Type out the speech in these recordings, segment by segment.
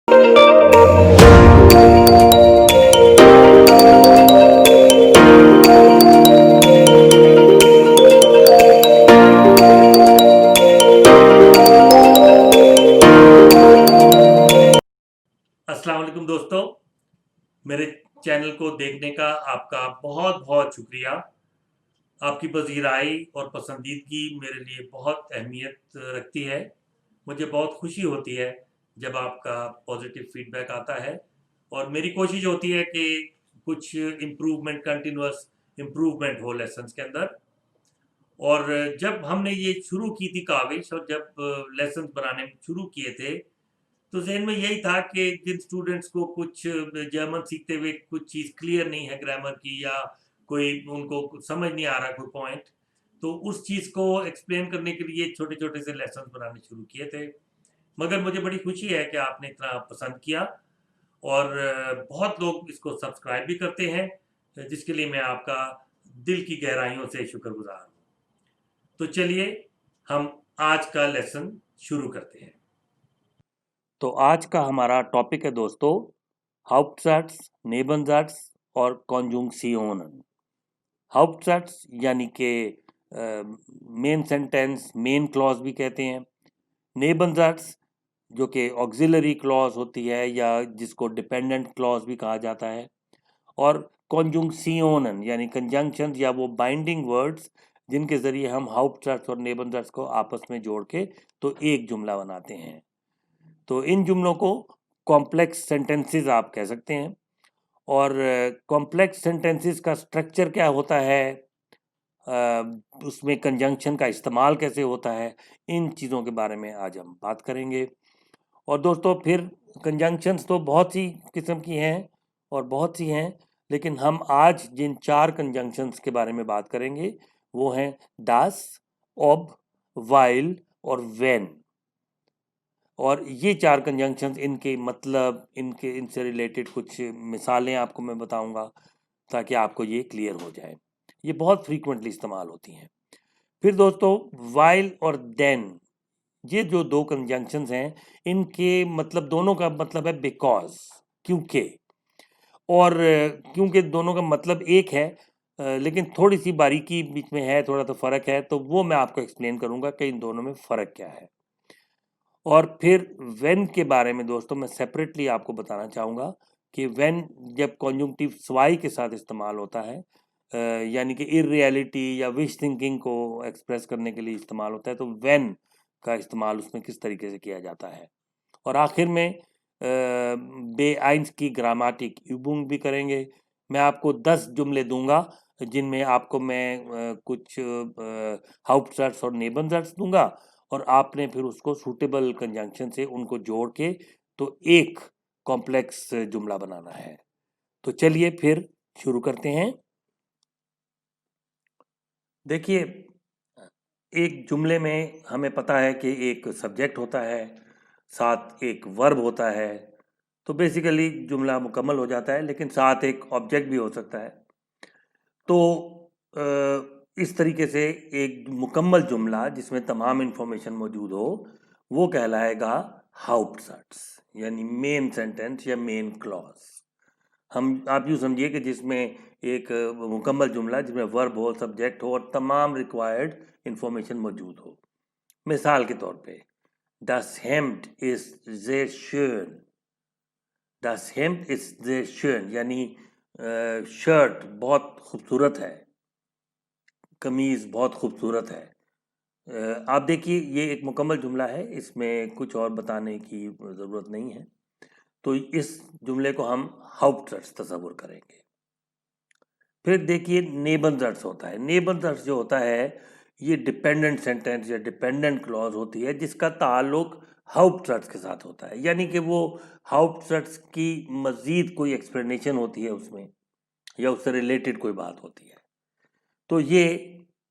अस्सलाम वालेकुम दोस्तों, मेरे चैनल को देखने का आपका बहुत बहुत शुक्रिया। आपकी पज़ीराई और पसंदीदगी मेरे लिए बहुत अहमियत रखती है। मुझे बहुत खुशी होती है जब आपका पॉजिटिव फीडबैक आता है और मेरी कोशिश होती है कि कुछ इम्प्रूवमेंट, कंटिन्यूअस इम्प्रूवमेंट हो लेसन्स के अंदर। और जब हमने ये शुरू की थी काविश और जब लेसन्स बनाने शुरू किए थे, तो ज़हन में यही था कि जिन स्टूडेंट्स को कुछ जर्मन सीखते हुए कुछ चीज़ क्लियर नहीं है ग्रामर की, या कोई उनको समझ नहीं आ रहा कोई पॉइंट, तो उस चीज़ को एक्सप्लेन करने के लिए छोटे-छोटे से लेसन्स बनाने शुरू किए थे। मगर मुझे बड़ी खुशी है कि आपने इतना पसंद किया और बहुत लोग इसको सब्सक्राइब भी करते हैं, जिसके लिए मैं आपका दिल की गहराइयों से शुक्रगुज़ार हूँ। तो चलिए हम आज का लेसन शुरू करते हैं। तो आज का हमारा टॉपिक है दोस्तों, हाउप्टज़ाट्स, नेबनज़ाट्स और कॉन्जुंक्शियोनन। हाउप्टज़ाट्स यानी कि मेन सेंटेंस, मेन क्लॉज भी कहते हैं। नेबनज़ाट्स जो कि ऑक्सिलरी क्लॉज होती है या जिसको डिपेंडेंट क्लॉज भी कहा जाता है। और कॉन्जुंक्शियोनन यानी कंजंक्शंस या वो बाइंडिंग वर्ड्स जिनके ज़रिए हम हाउप्टज़ाट्स और नेबनज़ाट्स को आपस में जोड़ के तो एक जुमला बनाते हैं। तो इन जुमलों को कॉम्प्लेक्स सेंटेंसेस आप कह सकते हैं। और कॉम्प्लेक्स सेंटेंसेस का स्ट्रक्चर क्या होता है, उसमें कंजंक्शन का इस्तेमाल कैसे होता है, इन चीज़ों के बारे में आज हम बात करेंगे। और दोस्तों फिर कंजंक्शंस तो बहुत सी किस्म की हैं और बहुत सी हैं, लेकिन हम आज जिन 4 कंजंक्शंस के बारे में बात करेंगे वो हैं दास, ऑब, वाइल और व्हेन। और ये 4 कंजंक्शंस, इनके मतलब, इनसे रिलेटेड कुछ मिसालें आपको मैं बताऊंगा ताकि आपको ये क्लियर हो जाए। ये बहुत फ्रीक्वेंटली इस्तेमाल होती हैं। फिर दोस्तों वाइल और देन, ये जो 2 कंजंक्शंस हैं, इनके मतलब दोनों का मतलब है बिकॉज, क्योंकि। और क्योंकि दोनों का मतलब एक है, लेकिन थोड़ी सी बारीकी बीच में है, थोड़ा तो फ़र्क है, तो वो मैं आपको एक्सप्लेन करूंगा कि इन दोनों में फ़र्क क्या है। और फिर व्हेन के बारे में दोस्तों मैं सेपरेटली आपको बताना चाहूँगा कि व्हेन जब कॉन्जुंक्टिव स्वाई के साथ इस्तेमाल होता है, यानी कि इररियलिटी या विश थिंकिंग को एक्सप्रेस करने के लिए इस्तेमाल होता है, तो व्हेन का इस्तेमाल उसमें किस तरीके से किया जाता है। और आखिर में बेआइंस की ग्रामाटिक यूबुंग भी करेंगे। मैं आपको 10 जुमले दूंगा जिनमें आपको मैं कुछ हाउप्टज़ाट्स और नेबनज़ाट्स दूंगा और आपने फिर उसको सूटेबल कंजंक्शन से उनको जोड़ के तो एक कॉम्प्लेक्स जुमला बनाना है। तो चलिए फिर शुरू करते हैं। देखिए, एक जुमले में हमें पता है कि एक सब्जेक्ट होता है, साथ एक वर्ब होता है, तो बेसिकली जुमला मुकम्मल हो जाता है, लेकिन साथ एक ऑब्जेक्ट भी हो सकता है। तो इस तरीके से एक मुकम्मल जुमला जिसमें तमाम इंफॉर्मेशन मौजूद हो वो कहलाएगा हाउप्टज़ाट्स, यानी मेन सेंटेंस या मेन क्लॉज। आप यूँ समझिए कि जिसमें एक मुकम्मल जुमला जिसमें वर्ब हो, सब्जेक्ट हो और तमाम रिक्वायर्ड इंफॉर्मेशन मौजूद हो। मिसाल के तौर पे Das Hemd ist sehr schön, Das Hemd ist sehr schön यानी शर्ट बहुत खूबसूरत है, कमीज़ बहुत खूबसूरत है। आप देखिए ये एक मुकम्मल जुमला है, इसमें कुछ और बताने की ज़रूरत नहीं है। तो इस जुमले को हम हाउप्टज़ाट्स तस्वुर करेंगे। फिर देखिए नेबनज़ाट्स होता है। नेबनज़ाट्स जो होता है ये डिपेंडेंट सेंटेंस या डिपेंडेंट क्लॉज होती है जिसका ताल्लुक हाउप्टज़ाट्स के साथ होता है, यानी कि वो हाउप्टज़ाट्स की मज़ीद कोई एक्सप्लेनेशन होती है उसमें या उससे रिलेटेड कोई बात होती है। तो ये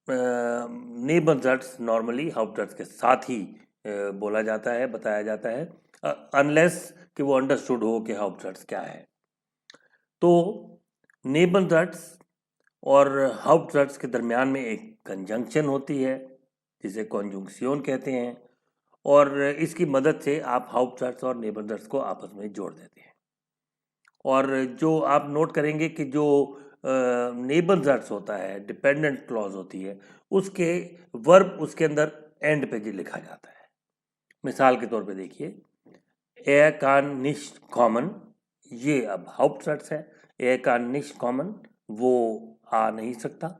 नेबनज़ाट्स नॉर्मली हाउप्टज़ाट्स के साथ ही बोला जाता है, बताया जाता है, अनलेस कि वो अंडरस्टूड हो कि हाउप्टज़ाट्स क्या है। तो नेबनज़ाट्स और हाउप्टज़ाट्स के दरमियान में एक कंजंक्शन होती है जिसे कॉन्जुंक्शन कहते हैं, और इसकी मदद से आप हाउप्साट्स और नेबरसाट्स को आपस में जोड़ देते हैं। और जो आप नोट करेंगे कि जो नेबरसाट्स होता है, डिपेंडेंट क्लॉज होती है, उसके वर्ब उसके अंदर एंड पे जी लिखा जाता है। मिसाल के तौर पे देखिए, er kann nicht kommen, ये अब हाउप्साट्स है। er kann nicht kommen, वो आ नहीं सकता।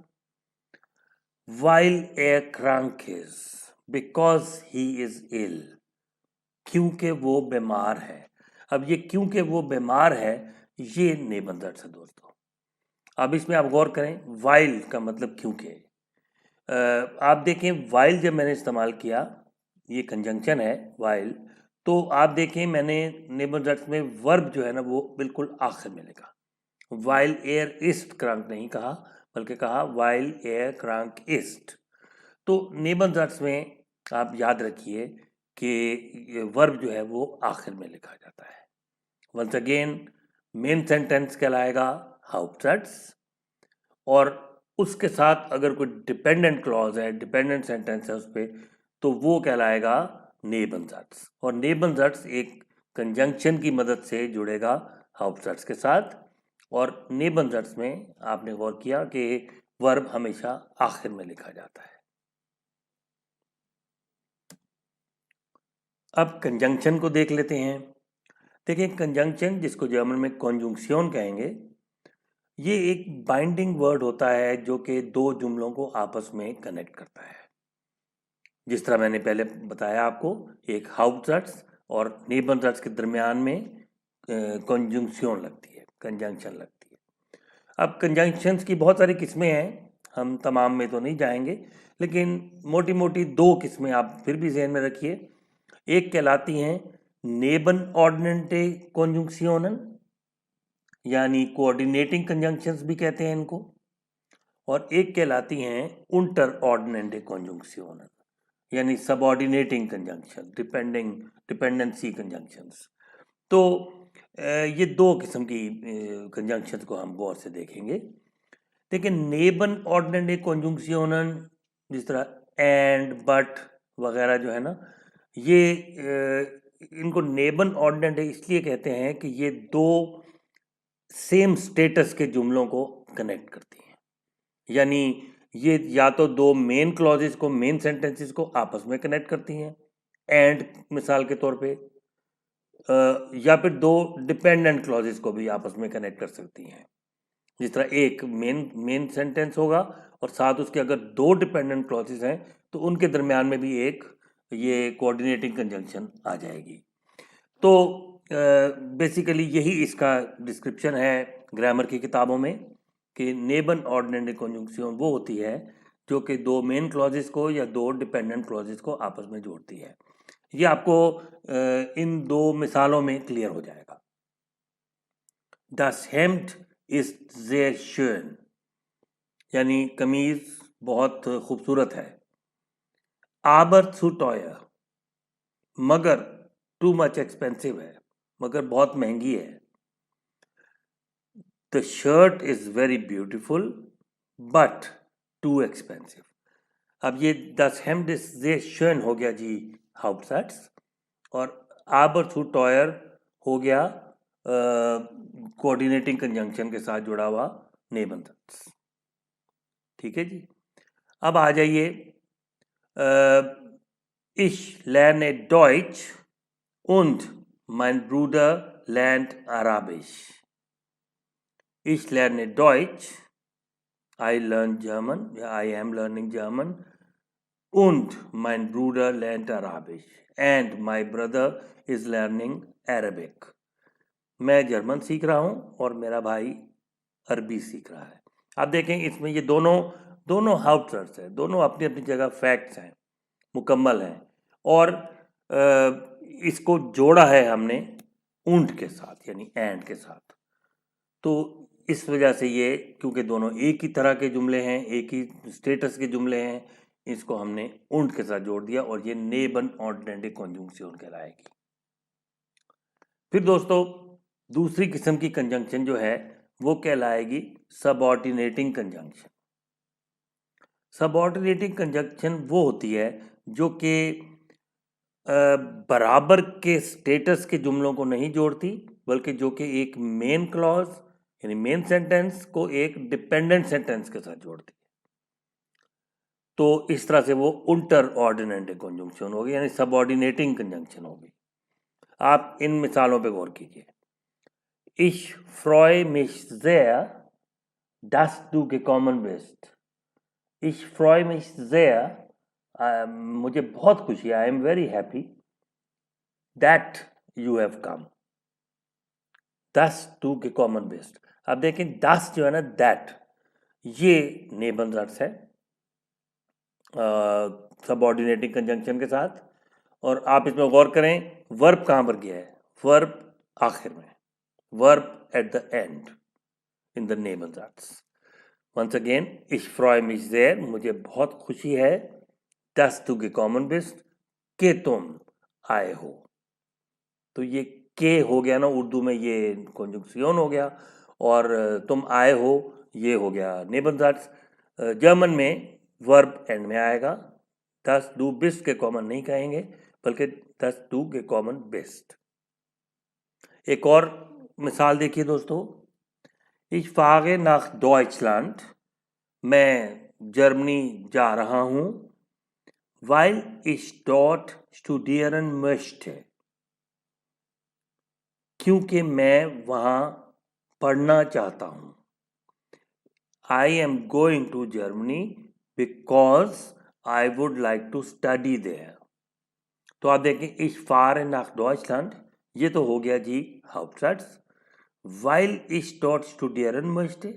while er krank is, because he is ill, क्योंकि वो बीमार है। अब ये क्योंकि वो बीमार है, ये नेबरसाट्स है दोस्तों। अब इसमें आप गौर करें, while का मतलब क्योंकि। आप देखें while जब मैंने इस्तेमाल किया, ये कंजंक्शन है while, तो आप देखें मैंने नेबरसाट्स में वर्ब जो है ना वो बिल्कुल आखिर में लिखा। while air is crank नहीं कहा, बल्कि कहा while air crank is। तो नेबरसाट्स में आप याद रखिए कि वर्ब जो है वो आखिर में लिखा जाता है। वंस अगेन, मेन सेंटेंस कहलाएगा हाउप्साट्स, और उसके साथ अगर कोई डिपेंडेंट क्लॉज है, डिपेंडेंट सेंटेंस है उस पर, तो वो कहलाएगा नेबरसाट्स। और नेबरसाट्स एक कंजंक्शन की मदद से जुड़ेगा हाउप्साट्स के साथ। और नेबरसाट्स में आपने गौर किया कि वर्ब हमेशा आखिर में लिखा जाता है। अब कंजंक्शन को देख लेते हैं। देखिए, कंजंक्शन, जिसको जर्मन में कॉन्जुंक्शन कहेंगे, ये एक बाइंडिंग वर्ड होता है जो कि दो जुमलों को आपस में कनेक्ट करता है। जिस तरह मैंने पहले बताया आपको, एक हाउप्साट्स और नेबरसाट्स के दरमियान में कॉन्जुंक्शन लगती है, कंजंक्शन लगती है। अब कंजंक्शंस की बहुत सारी किस्में हैं, हम तमाम में तो नहीं जाएंगे, लेकिन मोटी मोटी दो किस्में आप फिर भी ज़हन में रखिए। एक कहलाती हैं नेबन ऑर्डिनेंटे कॉन्जुंक्शनन, यानी कोऑर्डिनेटिंग कंजंक्शंस भी कहते हैं इनको, और एक कहलाती हैं उंटर ऑर्डिनेंटे कॉन्जुंक्शनन, यानी सबऑर्डिनेटिंग कंजंक्शन, डिपेंडेंसी कंजंक्शंस। तो ये दो किस्म की कंजंक्शंस को हम गौर से देखेंगे। लेकिन नेबन ऑर्डिनेंटे कॉन्जुंक्शनन, जिस तरह एंड, बट वगैरह जो है ना, ये इनको नेबन ऑर्डिनेंटे इसलिए कहते हैं कि ये दो सेम स्टेटस के जुमलों को कनेक्ट करती हैं। यानी ये या तो दो मेन क्लॉजेस को, मेन सेंटेंसेस को आपस में कनेक्ट करती हैं, एंड मिसाल के तौर पे, या फिर दो डिपेंडेंट क्लॉजेस को भी आपस में कनेक्ट कर सकती हैं। जिस तरह एक मेन सेंटेंस होगा और साथ उसके अगर दो डिपेंडेंट क्लॉजेस हैं तो उनके दरमियान में भी एक ये कोऑर्डिनेटिंग कंजंक्शन आ जाएगी। तो बेसिकली यही इसका डिस्क्रिप्शन है ग्रामर की किताबों में, कि नेबन ऑर्डिनेंट कॉन्जुंक्शन वो होती है जो कि दो मेन क्लॉजेस को या दो डिपेंडेंट क्लॉजेस को आपस में जोड़ती है। ये आपको इन दो मिसालों में क्लियर हो जाएगा। Das Hemd ist sehr schön, यानी कमीज बहुत खूबसूरत है। Aber zu teuer, मगर टू मच एक्सपेंसिव है, मगर बहुत महंगी है। The shirt is very beautiful but too expensive। अब ये das Hemd ist sehr schön हो गया जी हाउप्साट्स, और aber zu teuer हो गया कोऑर्डिनेटिंग कंजंक्शन के साथ जुड़ा हुआ नेबरसाट्स। ठीक है जी। अब आ जाइए, ich lerne Deutsch und mein Bruder lernt Arabisch। Ich lerne Deutsch, I learn German, I am learning German, und mein Bruder lernt Arabisch, and my brother is learning Arabic। मैं German सीख रहा हूँ और मेरा भाई अरबी सीख रहा है। आप देखें इसमें ये दोनों हाउप्साट्स हैं, दोनों अपनी अपनी जगह फैक्ट्स हैं, मुकम्मल हैं, और इसको जोड़ा है हमने ऊंट के साथ, यानी एंड के साथ। तो इस वजह से ये, क्योंकि दोनों एक ही तरह के जुमले हैं, एक ही स्टेटस के जुमले हैं, इसको हमने ऊंट के साथ जोड़ दिया और ये नेबन ऑर्डिनेंट कॉन्जुंक्शन कहलाएगी। फिर दोस्तों, दूसरी किस्म की कंजंक्शन जो है वो कहलाएगी सबऑर्डिनेटिंग कंजंक्शन। सबऑर्डिनेटिंग कंजंक्शन वो होती है जो कि बराबर के स्टेटस के जुमलों को नहीं जोड़ती, बल्कि जो कि एक मेन क्लॉज यानी मेन सेंटेंस को एक डिपेंडेंट सेंटेंस के साथ जोड़ती है। तो इस तरह से वो इंटर ऑर्डिनेट कंजंक्शन होगी, यानी सबऑर्डिनेटिंग कंजंक्शन होगी। आप इन मिसालों पे गौर कीजिए। Ich freue mich sehr, dass du gekommen bist. Ich freue mich sehr, मुझे बहुत खुशी है, I am very happy that you have come, दस टू gekommen bist। अब देखें दस जो है ना, दैट, ये नेबनजर्स है सबऑर्डिनेटिंग कंजंक्शन के साथ। और आप इसमें गौर करें, वर्ब कहाँ पर गया है? वर्ब आखिर में, verb at the end in the नेबनजर्स। Once again, ich freue mich sehr, मुझे बहुत खुशी है, dass du gekommen bist, के तुम आए हो। तो ये के हो गया ना उर्दू में, ये कंजुंक्शन हो गया, और तुम आए हो ये हो गया नेबनजर्स। जर्मन में वर्ब एंड में आएगा, दस डू बिस्ट के कॉमन नहीं कहेंगे, बल्कि दस डू के कॉमन बेस्ट। एक और मिसाल देखिए दोस्तों, Ich fahre nach Deutschland, मैं जर्मनी जा रहा हूँ, weil ich dort studieren möchte, क्योंकि मैं वहाँ पढ़ना चाहता हूँ। I am going to Germany because I would like to study there। तो आप देखें, ich fahre nach Deutschland, ये तो हो गया जी Hauptsatz। Weil ich dort studieren möchte,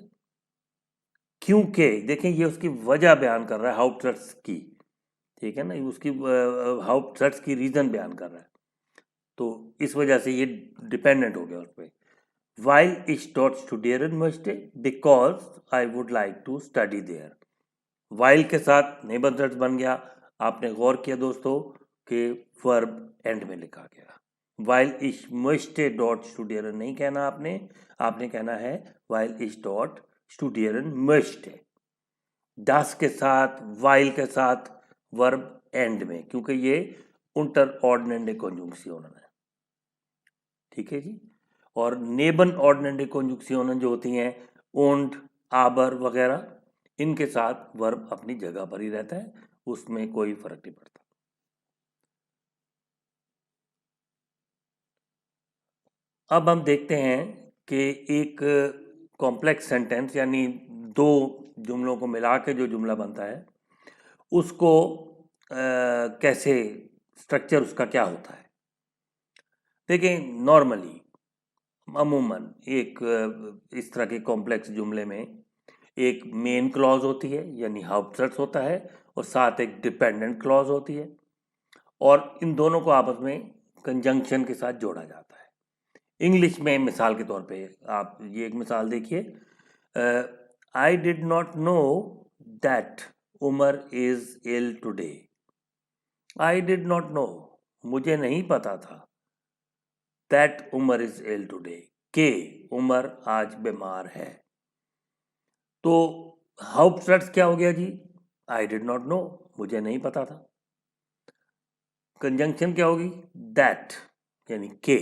क्योंकि देखें ये उसकी वजह बयान कर रहा है हाउटसट्स की, ठीक है ना, उसकी हाउटसट्स की रीजन बयान कर रहा है, तो इस वजह से ये डिपेंडेंट हो गया उस पर। Weil ich dort studieren möchte because I would like to study there। while के साथ नेबनजर्स बन गया। आपने गौर किया दोस्तों कि वर्ब एंड में लिखा गया। while ich möchte dort studieren नहीं कहना आपने कहना है while ich dort studieren möchte। das के साथ, while के साथ, वर्ब एंड में, क्योंकि ये इंटर ऑर्डिनेट कंजुंक्शन है, ठीक है जी। और नेबन ऑर्डिनेट कंजुंक्शन जो होती हैं, und, aber वगैरह, इनके साथ वर्ब अपनी जगह पर ही रहता है, उसमें कोई फर्क नहीं पड़ता। अब हम देखते हैं कि एक कॉम्प्लेक्स सेंटेंस यानी दो जुमलों को मिला के जो जुमला बनता है उसको कैसे, स्ट्रक्चर उसका क्या होता है। देखिए, नॉर्मली अमूमन एक इस तरह के कॉम्प्लेक्स जुमले में एक मेन क्लॉज होती है यानी हाउटसट्स होता है, और साथ एक डिपेंडेंट क्लॉज होती है, और इन दोनों को आपस में कंजंक्शन के साथ जोड़ा जाता है। इंग्लिश में मिसाल के तौर पे आप ये एक मिसाल देखिए, I did not know that Umar is ill today. I did not know, मुझे नहीं पता था, that Umar is ill today, के उमर आज बीमार है। तो हाउटसट्स क्या हो गया जी? आई डिड नॉट नो, मुझे नहीं पता था। कंजंक्शन क्या होगी? दैट यानी के,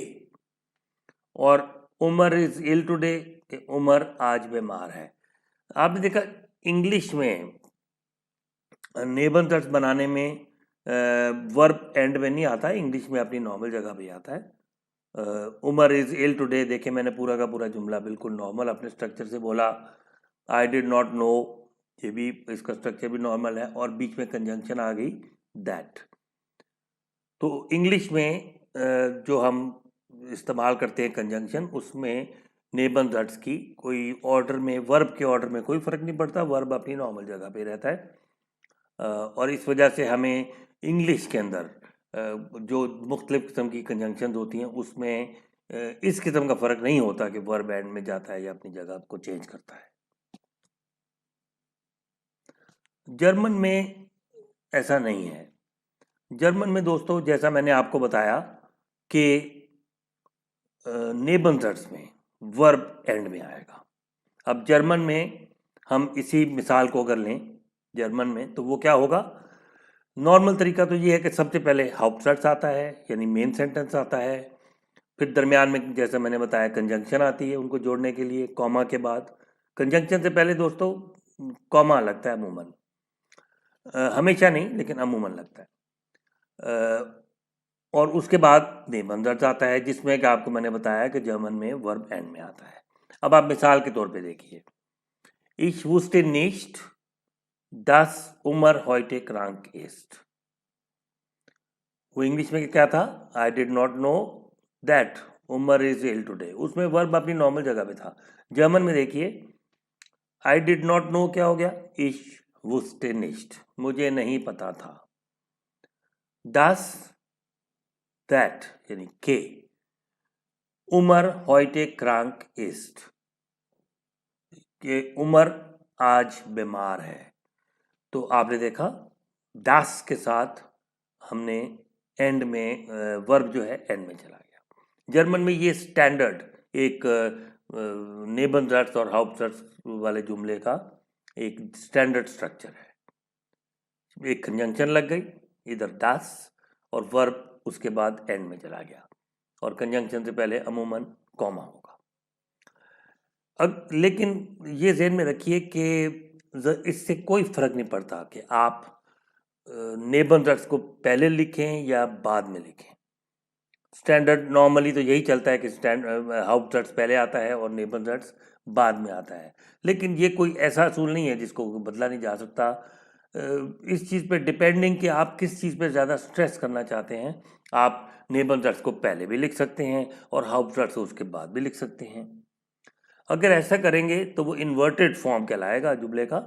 और Umar is ill today, Umar आज बीमार है। आपने देखा इंग्लिश में नेबनजर्स बनाने में वर्ब एंड में नहीं आता है, इंग्लिश में अपनी नॉर्मल जगह पे आता है। उमर इज इल टुडे, देखे मैंने पूरा का पूरा जुमला बिल्कुल नॉर्मल अपने स्ट्रक्चर से बोला। आई डिड नॉट नो, ये भी इसका स्ट्रक्चर भी नॉर्मल है, और बीच में कंजंक्शन आ गई दैट। तो इंग्लिश में जो हम इस्तेमाल करते हैं कंजंक्शन, उसमें नेबनजर्स की कोई ऑर्डर में, वर्ब के ऑर्डर में कोई फ़र्क नहीं पड़ता, वर्ब अपनी नॉर्मल जगह पे रहता है। और इस वजह से हमें इंग्लिश के अंदर जो मुख्तलिफ किस्म की कंजंक्शन होती हैं उसमें इस किस्म का फ़र्क नहीं होता कि वर्ब एंड में जाता है या अपनी जगह को चेंज करता है। जर्मन में ऐसा नहीं है। जर्मन में दोस्तों, जैसा मैंने आपको बताया कि नेबनजर्स में वर्ब एंड में आएगा। अब जर्मन में हम इसी मिसाल को अगर लें जर्मन में, तो वो क्या होगा? नॉर्मल तरीका तो ये है कि सबसे पहले हाउप्टसर्च आता है, यानी मेन सेंटेंस आता है, फिर दरमियान में जैसा मैंने बताया कंजंक्शन आती है उनको जोड़ने के लिए कॉमा के बाद। कंजंक्शन से पहले दोस्तों कॉमा लगता है अमूमन, हमेशा नहीं लेकिन अमूमन लगता है। और उसके बाद नेबंदर्स आता है, जिसमें कि आपको मैंने बताया कि जर्मन में वर्ब एंड में आता है। अब आप मिसाल के तौर पे देखिए, Ich wusste nicht, dass Umar heute krank ist। वो इंग्लिश में क्या था? I did not know that Umar is ill today. उसमें वर्ब अपनी नॉर्मल जगह पे था। जर्मन में देखिए, आई डिड नॉट नो क्या हो गया? Ich wusste nicht, मुझे नहीं पता था। Das, दैट यानी के, उमर heute krank ist, कि उमर आज बीमार है। तो आपने देखा दास के साथ हमने एंड में वर्ब जो है एंड में चला गया। जर्मन में ये स्टैंडर्ड एक नेबनज़र्ट्स और हाउप्टसर्ट्स वाले जुमले का एक स्टैंडर्ड स्ट्रक्चर है। एक कंजंक्शन लग गई इधर दास और वर्ब उसके बाद एंड में चला गया, और कंजंक्शन से पहले अमूमन कॉमा होगा। अब लेकिन ये ज़हन में रखिए कि इससे कोई फ़र्क नहीं पड़ता कि आप नेबनज़र्ट्स को पहले लिखें या बाद में लिखें। स्टैंडर्ड नॉर्मली तो यही चलता है कि हाउप्टसर्ट्स पहले आता है और नेबनज़र्ट्स बाद में आता है, लेकिन ये कोई ऐसा असूल नहीं है जिसको बदला नहीं जा सकता। इस चीज़ पे डिपेंडिंग कि आप किस चीज़ पे ज़्यादा स्ट्रेस करना चाहते हैं, आप नेबनज़र्ट्स को पहले भी लिख सकते हैं और हाउप्टसर्ट्स को उसके बाद भी लिख सकते हैं। अगर ऐसा करेंगे तो वो इन्वर्टेड फॉर्म कहलाएगा जुमले का।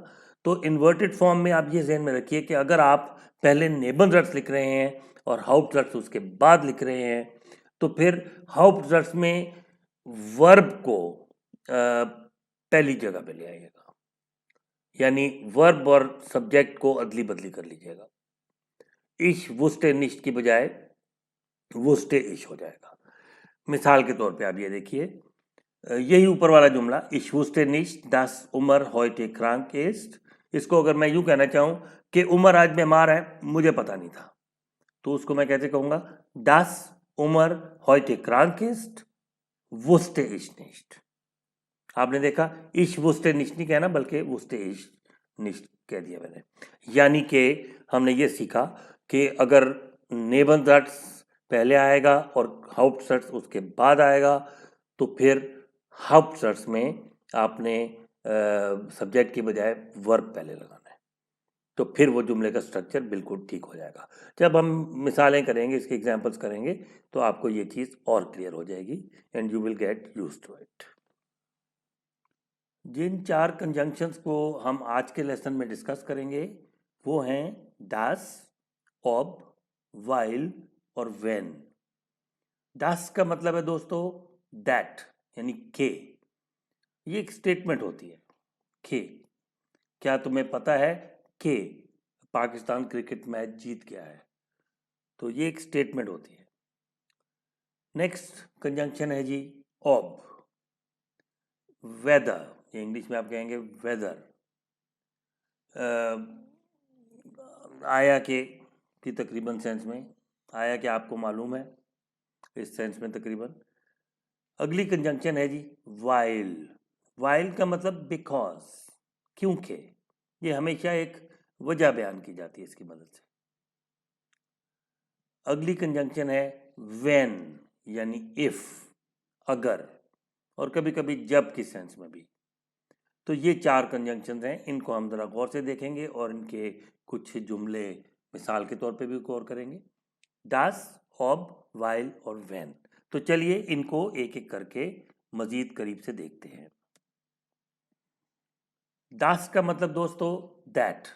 तो इन्वर्टेड फॉर्म में आप ये ज़हन में रखिए कि अगर आप पहले नेबनज़र्ट्स लिख रहे हैं और हाउप्टसर्ट्स उसके बाद लिख रहे हैं, तो फिर हाउप्टसर्ट्स में वर्ब को पहली जगह पे ले आइएगा, यानी वर्ब और सब्जेक्ट को अदली बदली कर लीजिएगा। इश वुस्टे निश्ट की बजाय वुस्टे इश हो जाएगा। मिसाल के तौर पे आप ये देखिए, यही ऊपर वाला जुमला Ich wusste nicht, dass Umar heute krank ist। इसको अगर मैं यूं कहना चाहूं कि उमर आज बीमार है, मुझे पता नहीं था, तो उसको मैं कैसे कहूंगा? Das Umar heute krank ist wusste ich nicht। आपने देखा Ich wusste nicht नहीं कहना बल्कि wusste ich nicht कह दिया मैंने। यानी कि हमने ये सीखा कि अगर नेबनज़र्ट्स पहले आएगा और हाउप्टसर्ट्स उसके बाद आएगा, तो फिर हाउप्टसर्ट्स में आपने सब्जेक्ट की बजाय वर्ब पहले लगाना है, तो फिर वो जुमले का स्ट्रक्चर बिल्कुल ठीक हो जाएगा। जब हम मिसालें करेंगे, इसके एग्जांपल्स करेंगे, तो आपको ये चीज़ और क्लियर हो जाएगी and you will get used to it. जिन 4 कंजंक्शंस को हम आज के लेसन में डिस्कस करेंगे वो हैं das, ob, while और when। das का मतलब है दोस्तों that, यानी के। ये एक स्टेटमेंट होती है के। क्या तुम्हें पता है कि पाकिस्तान क्रिकेट मैच जीत गया है? तो ये एक स्टेटमेंट होती है। नेक्स्ट कंजंक्शन है जी ऑब, वेदर। ये इंग्लिश में आप कहेंगे वेदर। आया के की तकरीबन सेंस में, आया कि आपको मालूम है, इस सेंस में तकरीबन। अगली कंजंक्शन है जी वाइल। वाइल का मतलब बिकॉज, क्योंकि। ये हमेशा एक वजह बयान की जाती है इसकी मदद से। अगली कंजंक्शन है व्हेन, यानी इफ, अगर, और कभी कभी जब की सेंस में भी। तो ये 4 कंजंक्शन हैं, इनको हम ज़रा गौर से देखेंगे और इनके कुछ जुमले मिसाल के तौर पे भी गौर करेंगे। das, ob, while और when। तो चलिए इनको एक एक करके मजीद करीब से देखते हैं। das का मतलब दोस्तों that,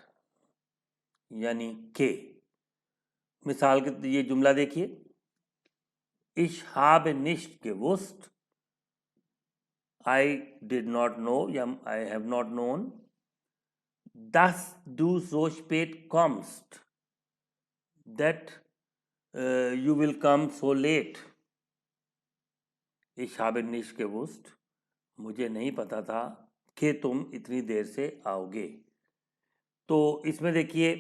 यानी के। मिसाल के ये जुमला देखिए, ich habe nicht gewusst, I did not know या I have not known, dass du so spät kommst, that you will come so late। Ich habe nicht gewusst, मुझे नहीं पता था कि तुम इतनी देर से आओगे। तो इसमें देखिए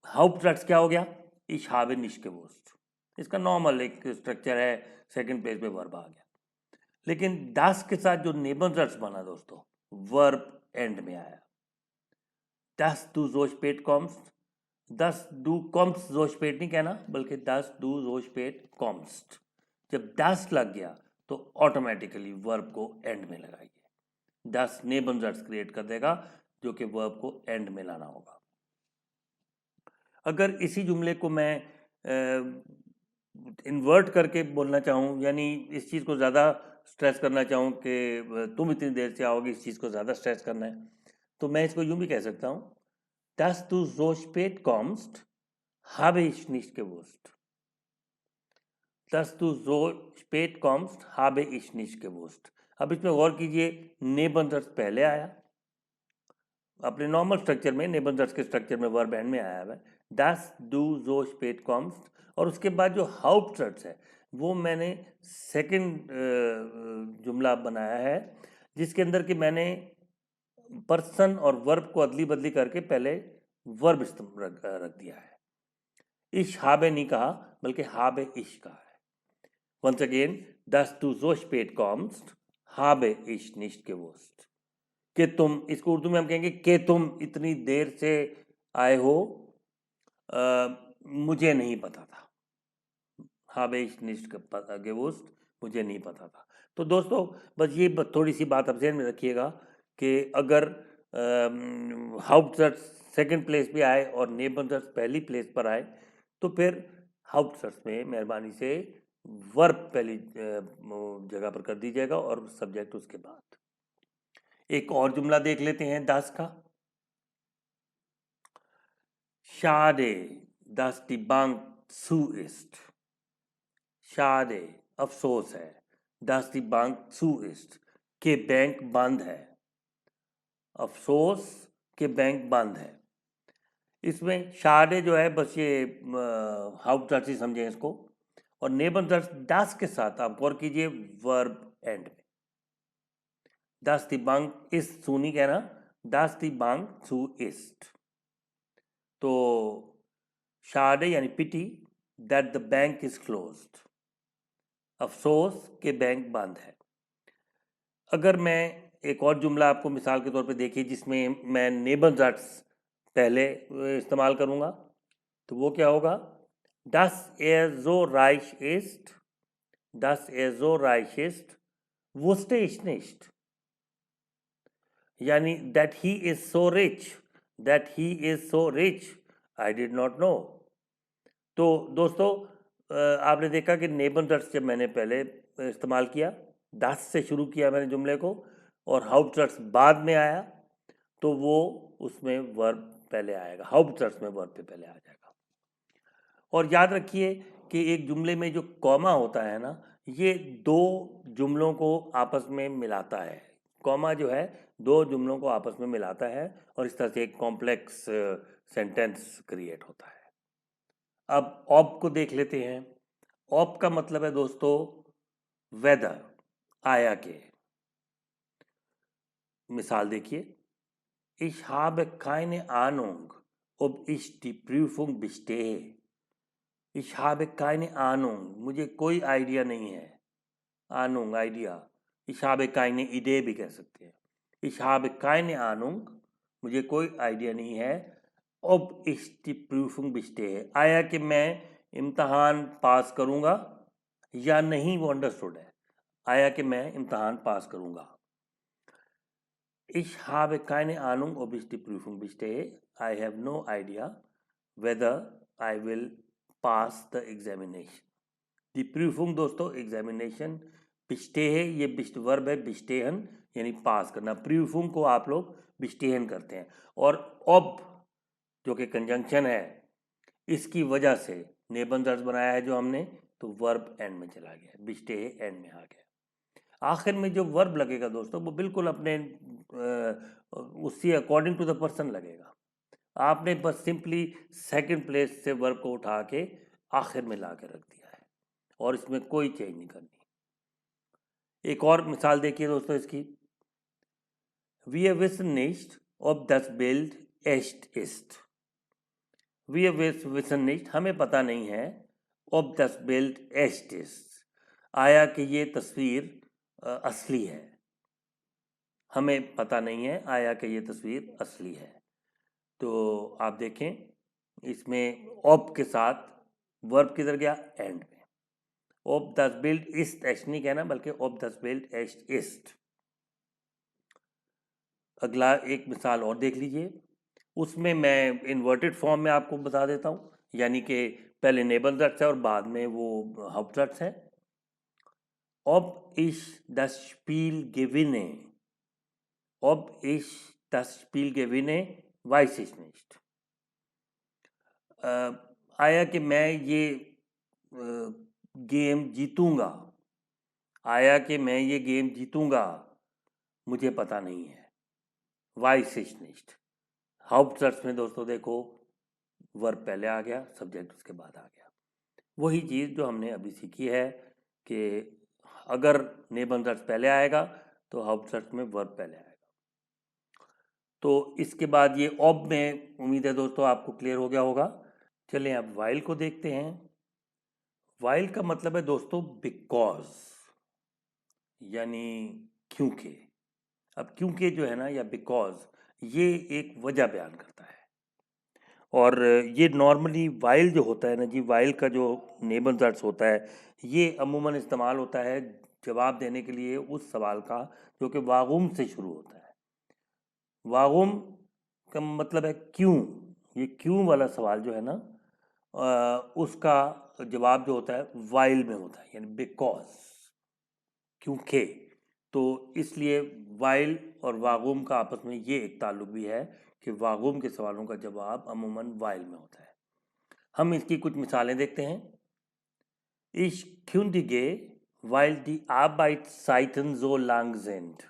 हाउप्ट्स क्या हो गया, ich habe nicht gewusst। इसका नॉर्मल एक स्ट्रक्चर है, सेकंड प्लेस पे वर्ब आ गया। लेकिन das के साथ जो नेबनजर्स बना दोस्तों, वर्ब एंड में आया। das du so spät kommst, das du kommst so spät नहीं कहना, बल्कि das du so spät kommst। जब das लग गया तो ऑटोमेटिकली वर्ब को एंड में लगाइए। das नेबनजर्स क्रिएट कर देगा जो कि वर्ब को एंड में लाना होगा। अगर इसी जुमले को मैं इन्वर्ट करके बोलना चाहूँ, यानी इस चीज़ को ज़्यादा स्ट्रेस करना चाहूँ कि तुम इतनी देर से आओगे, इस चीज़ को ज़्यादा स्ट्रेस करना है, तो मैं इसको यूँ भी कह सकता हूँ, dass du so spät kommst, habe ich nicht gewusst। dass du so spät kommst, habe ich nicht gewusst। अब इसमें गौर कीजिए, नेबनजर्स पहले आया, अपने नॉर्मल स्ट्रक्चर में नेबनजर्स के स्ट्रक्चर में वर्ब एंड में आया हुआ है, das du so spät kommst, और उसके बाद जो हाउप्ट्स है वो मैंने सेकंड जुमला बनाया है, जिसके अंदर कि मैंने पर्सन और वर्ब को अदली बदली करके पहले वर्ब रख दिया है। ich habe नहीं कहा, बल्कि habe ich कहा है। Once again, dass du so spät kommst, habe ich nicht gewusst। कि तुम, इसको उर्दू में हम कहेंगे कि तुम इतनी देर से आए हो, मुझे नहीं पता था। habe ich nicht gewusst, मुझे नहीं पता था। तो दोस्तों बस ये थोड़ी सी बात आप ध्यान में रखिएगा कि अगर हाउप्ट्स सेकंड प्लेस पे आए और नेबनजर्स पहली प्लेस पर आए, तो फिर हाउप्ट्स में मेहरबानी से वर्ब पहली जगह पर कर दीजिएगा और सब्जेक्ट उसके बाद। एक और जुमला देख लेते हैं das का। schade, dass die Bank zu ist। schade, अफसोस है, dass die Bank zu ist, के बैंक बंद है। अफसोस के बैंक बंद है। इसमें schade जो है, बस ये हाउप्ट्स ही समझें इसको, और नेबनजर्स das के साथ आप गौर कीजिए वर्ब एंड में। dass die Bank ist zu नहीं कहना, dass die Bank zu ist। तो schade यानी पिटी, that the bank is closed, अफसोस के बैंक बंद है। अगर मैं एक और जुमला आपको मिसाल के तौर पे देखिए जिसमें मैं नेबनजर्स पहले इस्तेमाल करूंगा, तो वो क्या होगा, dass er so reich ist, dass er so reich ist, wusste ich nicht। यानी that he is so rich, that he is so rich, I did not know। तो दोस्तों आपने देखा कि नेबनजर्स जब मैंने पहले इस्तेमाल किया, das से शुरू किया मैंने जुमले को, और हाउप्ट्स बाद में आया, तो वो उसमें वर्ब पहले आएगा, हाउप्ट्स में वर्ब पे पहले आ जाएगा। और याद रखिए कि एक जुमले में जो कॉमा होता है ना, ये दो जुमलों को आपस में मिलाता है। कॉमा जो है दो जुमलों को आपस में मिलाता है और इस तरह से एक कॉम्प्लेक्स सेंटेंस क्रिएट होता है। अब ऑब को देख लेते हैं। ऑब का मतलब है दोस्तों वेदर, आया के। मिसाल देखिए, ich habe keine Ahnung, ob ich die Prüfung bestehe। ich habe keine Ahnung, मुझे कोई आइडिया नहीं है। Ahnung, idea. ich habe keine Idee भी कह सकते हैं। ich habe keine Ahnung, मुझे कोई आइडिया नहीं है, ob ich die Prüfung bestehe, आया कि मैं इम्तहान पास करूंगा या नहीं, वो अंडरस्टूड है। आया कि मैं इम्तहान पास करूंगा। Ich habe keine Ahnung, ob ich die Prüfung bestehe। I have no idea whether I will pass the examination। Die Prüfung दोस्तों एग्जामिनेशन, bestehe ये वर्ब है, bestehen यानी पास करना। Prüfung को आप लोग bestehen करते हैं, और ob जो कि कंजंक्शन है, इसकी वजह से नेबनजर्स बनाया है जो हमने, तो वर्ब एंड में चला गया, bestehe एंड में आ गया। आखिर में जो वर्ब लगेगा दोस्तों वो बिल्कुल अपने उससे अकॉर्डिंग टू द पर्सन लगेगा। आपने बस सिंपली सेकंड प्लेस से वर्ब को उठा के आखिर में ला के रख दिया है और इसमें कोई चेंज नहीं करनी। एक और मिसाल देखिए दोस्तों इसकी। Wir wissen nicht, ob das Bild echt ist। वी विसन nicht, हमें पता नहीं है, ob das Bild echt ist, आया कि ये तस्वीर असली है। हमें पता नहीं है आया कि ये तस्वीर असली है। तो आप देखें इसमें ob के साथ वर्ब किधर गया, एंड में। ob das Bild ist echt नहीं कहना बल्कि ob das Bild echt ist। अगला एक मिसाल और देख लीजिए, उसमें मैं इन्वर्टेड फॉर्म में आपको बता देता हूँ, यानी कि पहले नेबनज़ट्स है और बाद में वो हाउप्टज़ट्स है। ob ich das Spiel gewinne, ob ich das Spiel gewinne, weiß ich nicht। आया कि मैं ये गेम जीतूंगा, आया कि मैं ये गेम जीतूंगा, मुझे पता नहीं है। weiß ich nicht। हाउप्टज़ट्स में दोस्तों देखो वर्ब पहले आ गया, सब्जेक्ट उसके बाद आ गया। वही चीज़ जो हमने अभी सीखी है कि अगर नेबनज़ट्स पहले आएगा तो हाउप्टज़ट्स में वर्ब पहले आएगा। तो इसके बाद ये ऑब में उम्मीद है दोस्तों आपको क्लियर हो गया होगा। चलें अब वाइल को देखते हैं। वाइल का मतलब है दोस्तों बिकॉज, यानी क्योंकि। अब क्योंकि जो है ना या बिकॉज, ये एक वजह बयान करता है। और ये नॉर्मली वाइल जो होता है ना जी, वाइल का जो नेबनज़ट्स होता है ये अमूमन इस्तेमाल होता है जवाब देने के लिए उस सवाल का जो कि वागुम से शुरू होता है। वागुम का मतलब है क्यों। ये क्यों वाला सवाल जो है ना उसका जवाब जो होता है वाइल में होता है, यानी बिकॉज, क्योंकि। तो इसलिए वाइल और वागुम का आपस में ये एक ताल्लुक भी है कि वागुम के सवालों का जवाब अमूमन वाइल में होता है। हम इसकी कुछ मिसालें देखते हैं। Ich kündige, weil die Arbeitszeiten so lang sind।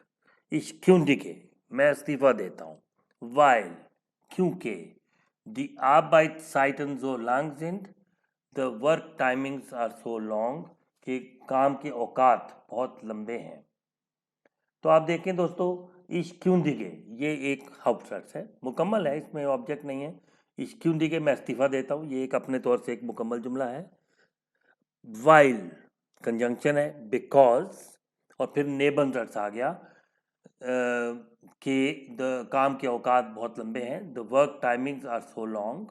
Ich kündige, मैं इस्तीफा देता हूँ, weil, क्योंकि, die Arbeitszeiten so lang sind, the work timings are so long, कि काम के औकात बहुत लंबे हैं। तो आप देखें दोस्तों, इश क्यों दिगे ये एक हाउप्टज़ट्स है, मुकम्मल है, इसमें ऑब्जेक्ट नहीं है। इश क्यों दिगे मैं इस्तीफा देता हूँ, ये एक अपने तौर से एक मुकम्मल जुमला है। वाइल कंजंक्शन है, बिकॉज, और फिर नेबनज़ट्स आ गया कि द काम के औकात बहुत लंबे हैं, the work timings are so long.